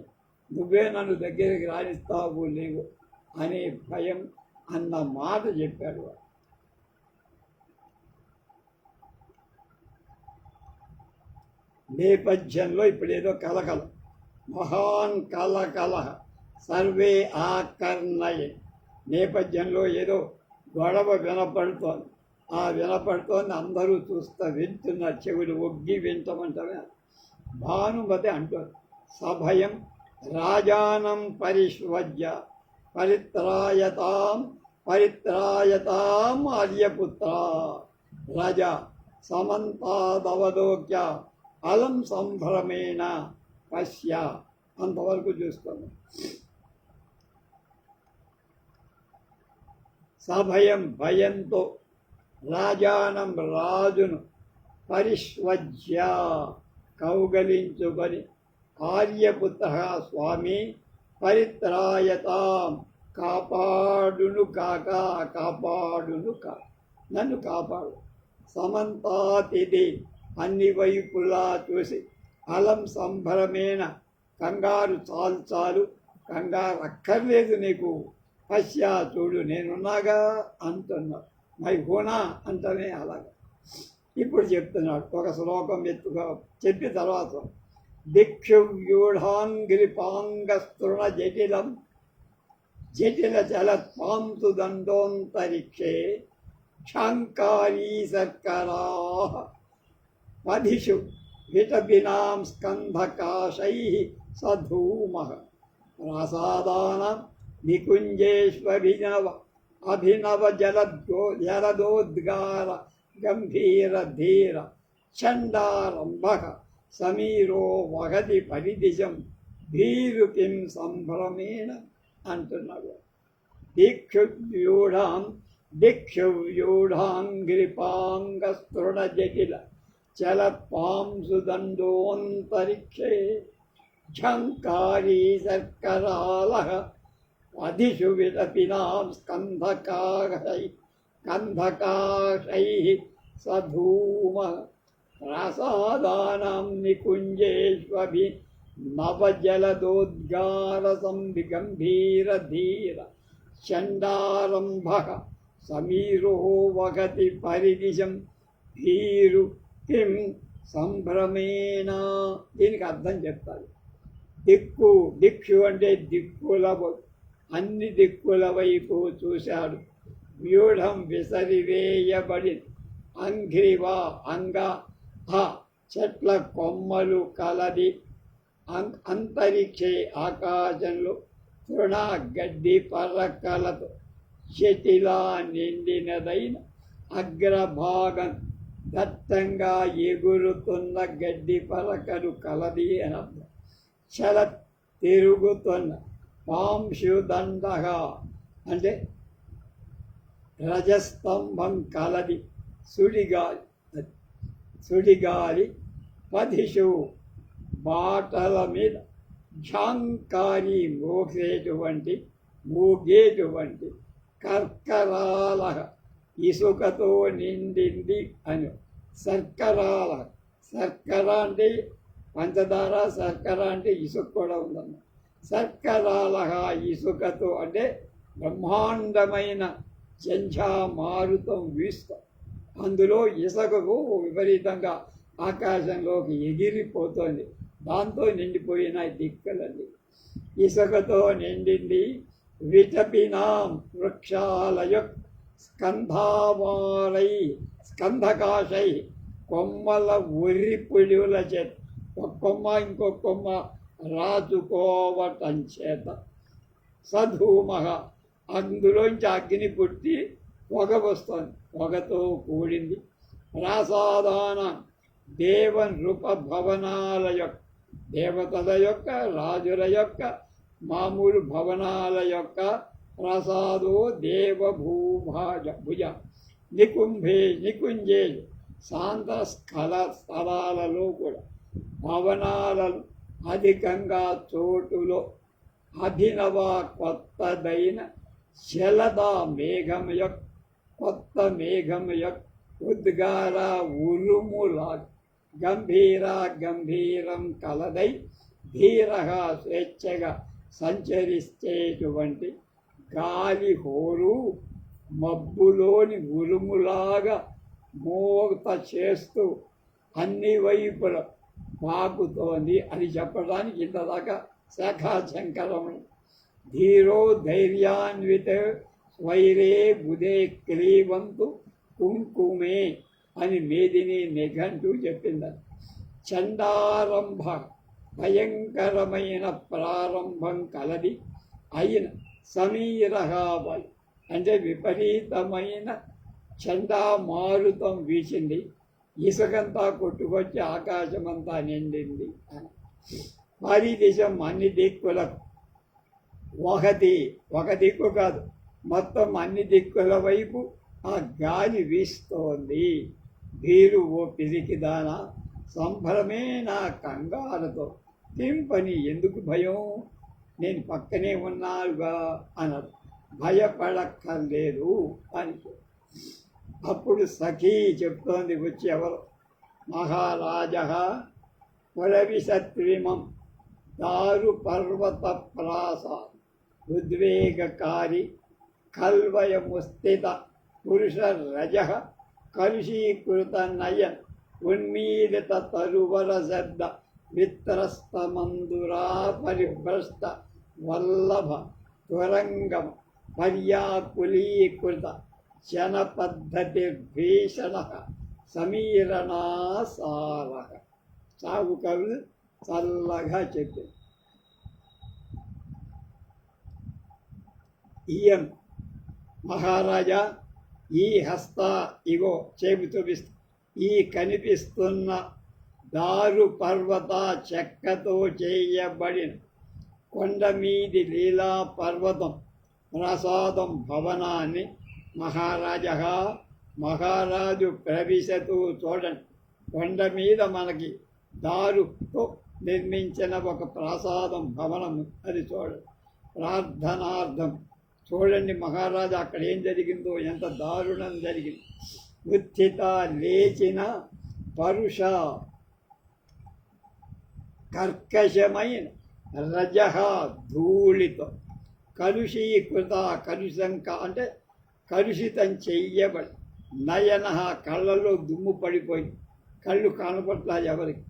నువ్వే నన్ను దగ్గరికి రాణిస్తావు లేవు అనే భయం అన్న మాట చెప్పాడు. నేపథ్యంలో ఇప్పుడు ఏదో కలకల, మహాన్ కలకల సర్వే ఆకర్ణయ, నేపథ్యంలో ఏదో గొడవ వినపడుతోంది. ఆ వినపడుతోంది, అందరూ వింటున్నారు, చెవులు ఒగ్గి వింటమంటే. భానుమతి అంటారు, సభయం రాజానం పరిష్వజ్య పరిత్రాయతాం ఆర్యపుత్ర, రాజా సమంతాదవలోక్య అలం సంభ్రమేణ పశ్య. అంతవరకు చూసుకోండి. సభయం భయంతో, రాజానం రాజును, పరిష్వజ్య కౌగలించుకొని, ఆర్యపుత్ర స్వామి, పరిత్రాయతాం కాపాడును కాక, కాపాడును కా, నన్ను కాపాడు. సమంతాతిథి అన్ని వైపులా చూసి అలం సంభ్రమేణ కంగారు చాలు కంగారు అక్కర్లేదు నీకు, పశ్చా చూడు నేనున్నాగా అంటున్నాడు. మై హోనా అంటనే అలాగా. ఇప్పుడు చెప్తున్నాడు ఒక శ్లోకం ఎత్తుగా చెప్పి తర్వాత దిక్షువ్యూఢాంగిరిపాంగస్తృణ జటిల చలత్పాంతు దండోంతరిక్షే క్షాంకారీ శర్కరా పదిషు విటపినాం స్కంధకాశై సధూమః రాసాదానం నికుంజేష్వభినవ జలదోద్గార గంభీర ధీర చండారంభః సమీరో వహతి పరిదిశం భీరుకిం సంభ్రమేణ అంటున్నాడు. దిక్షువ్యూఢాంగిరిపాంగస్తృణ జటిల చలత్పాంసుదండోంతరిక్షే ఝంకారీ శర్కరాలః అధిషు విలపినాం స్కంధకాశైః సధూమః రసాదానాం నికుంజేష్వభి నవజలదోద్గార గంభీర ధీర చండారంభః సమీరో వగతి పరిదిశం భీరు కిం సంభ్రమేణ. దీనికి అర్థం చెప్తారు. దిక్షు అంటే దిక్కుల, అన్ని దిక్కుల వైపు చూశాడు. వ్యూఢం విసరివేయబడి అంఘ్రివా చెట్ల కొమ్మలు కలది అంతరిక్షే ఆకాశంలో తృణ గడ్డి పర్రకలతో శటిలా నిండినదైన అగ్రభాగం దట్టంగా ఎగురుతున్న గడ్డి పరకలు కలది అని అర్థం. చల తిరుగుతున్న పాంశుదండగా అంటే రజస్తంభం కలది సుడిగాలి పదిషు బాటల మీద ఝాంకారి మోగేటువంటి కర్కరాల ఇసుకతో నిండింది అని. శర్కరాల శర్కర అంటే పంచదార, శర్కర అంటే ఇసుక కూడా ఉందన్న. శర్కరాల ఇసుకతో అంటే బ్రహ్మాండమైన జంఝా మారుతం వీస్తాం. అందులో ఇసుకకు విపరీతంగా ఆకాశంలోకి ఎగిరిపోతుంది. దాంతో నిండిపోయిన దిక్కులండి. ఇసుకతో నిండింది. విటపినాం వృక్షాల యొక్క స్కంధకాశై కొమ్మల ఉర్రి పులివుల చేత ఒక కొమ్మ ఇంకో కొమ్మ రాజుకోవటం చేత సధూమః అందులోంచి అగ్ని పుట్టి పొగ వస్తుంది. పొగతో కూడింది. రాసాదాన దేవనృప భవనాల యొక్క దేవతల యొక్క రాజుల యొక్క మామూలు భవనాల యొక్క ప్రసాదో దేవభూభుజ నికుంజే శాంత స్థలాలలో కూడా భవనాలలో అధికంగా చోటులో అభినవ కొత్తదైన శలదా మేఘం యొక్క కొత్త మేఘం యొక్క ఉద్గార ఉరుములా గంభీరం కలదై ధీరగా స్వేచ్ఛగా సంచరిస్తేటువంటి గాలి హోరు మబ్బులోని ఉరుములాగా మోత చేస్తూ అన్ని వైపుల పాకుతోంది అని చెప్పడానికి ఇంతదాకా శాఖాశంకరము. ధీరో ధైర్యాన్విత స్వైరే బుధే క్లీవంతు కుంకుమే అని మేదిని నిఘంటూ చెప్పిందని. చండారంభ భయంకరమైన ప్రారంభం కలది అయిన సమీరహాబల్ అంటే విపరీతమైన చండా మారుతం వీచింది. ఇసుకంతా కొట్టుకొచ్చి ఆకాశమంతా నిండింది అని. పరిదిశం అన్ని దిక్కులకు ఒక దిక్కు కాదు, మొత్తం అన్ని దిక్కుల వైపు ఆ గాలి వీస్తోంది. భీరు ఓ పిరికిదానా సంభ్రమే నా కంగారుతో తింపని ఎందుకు భయం, నేను పక్కనే ఉన్నానుగా అన్నారు. భయపడక్కర్లేదు అని. అప్పుడు సఖీ చెప్తోంది వచ్చి ఎవరు మహారాజ పురవిశత్రిమం దారు పర్వత ప్రాస ఉద్వేగకారి కల్వయముస్థిత పురుష రజ కలుషీకృత నయన్ ఉన్మీలిత తరువర శబ్ద విత్రస్తమందురా పరిభ్రష్ట వల్లభ త్వరంగం పర్యాకులీకృత జనపద్ధతిర్భీషణ సమీరణాసార. సాగు కవులు చల్లగా చెప్పారు. ఈయం మహారాజా, ఈ హస్త ఇగో చేపు చూపిస్తూ ఈ కనిపిస్తున్న దారు పర్వత చెక్కతో చేయబడిన కొండ మీది లీలా పర్వతం ప్రసాదం భవనాన్ని మహారాజు ప్రవిశతూ చూడండి. కొండ మీద మనకి దారుతో నిర్మించిన ఒక ప్రసాదం భవనం, అది చూడండి. ప్రార్థనార్థం చూడండి మహారాజా, అక్కడ ఏం జరిగిందో, ఎంత దారుణం జరిగింది. ఉత్థిత లేచిన పరుష కర్కశమైన రజ ధూళితో కలుషీకృత అంటే కలుషితం చెయ్యబడి నయన కళ్ళలో దుమ్ము పడిపోయింది. కళ్ళు కనపట్ల ఎవరికి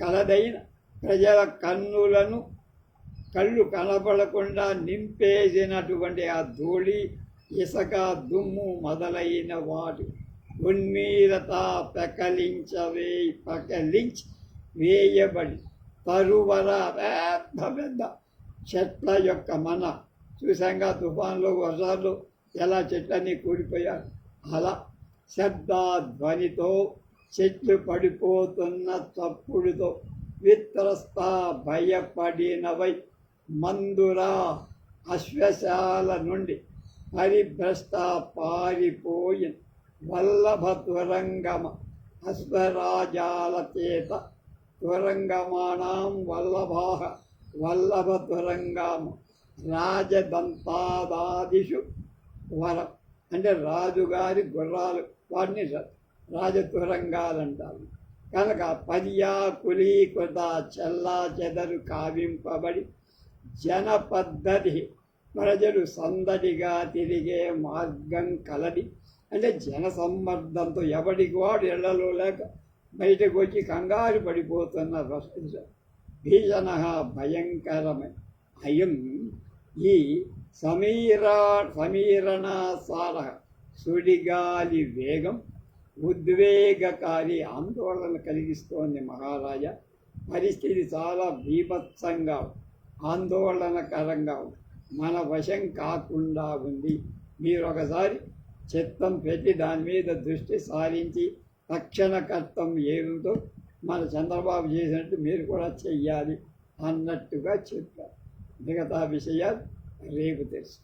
కలదైన ప్రజల కళ్ళు కనపడకుండా నింపేసినటువంటి ఆ ధూళి, ఇసుక, దుమ్ము మొదలైన వాటి ఉన్మీలత పకలించి వేయబడి తరువర పెద్ద చెట్ల యొక్క మన చూసాంగా, తుఫాన్లో వర్షాలు ఎలా చెట్లన్నీ కూలిపోయారు, అలా శబ్దాధ్వనితో చెట్లు పడిపోతున్న చప్పుడుతో విత్రస్త భయపడినవై మందురా అశ్వశాల నుండి పరిభ్రష్ట పారిపోయిన వల్లభ త్వరంగమ అశ్వరాజాల చేత త్వరంగమాణం వల్లభ త్వరంగమ రాజదంతాదాదిషు వరం అంటే రాజుగారి గుర్రాలు, వాటిని రాజతురంగాలు అంటారు. కనుక పర్యాకులీకృత చెల్లా చెదరు కావింపబడి జన పద్ధతి ప్రజలు సందడిగా తిరిగే మార్గం కలది. అంటే జన సమ్మర్దంతో ఎవడికి వాడు ఇళ్లలో లేక బయటకు వచ్చి కంగారు పడిపోతున్న భీషణ భయంకరమై అయం ఈ సమీరణాసార సుడిగాలి వేగం ఉద్వేగకారి ఆందోళన కలిగిస్తోంది మహారాజా. పరిస్థితి చాలా బీభత్సంగా ఆందోళనకరంగా మన వశం కాకుండా ఉంది. మీరు ఒకసారి చిత్తం పెట్టి దాని మీద దృష్టి సారించి తక్షణ కర్తం ఏమిటో మన చంద్రబాబు చేసినట్టు మీరు కూడా చెయ్యాలి అన్నట్టుగా చెప్పారు. మిగతా విషయాలు రేపు తెలుసు.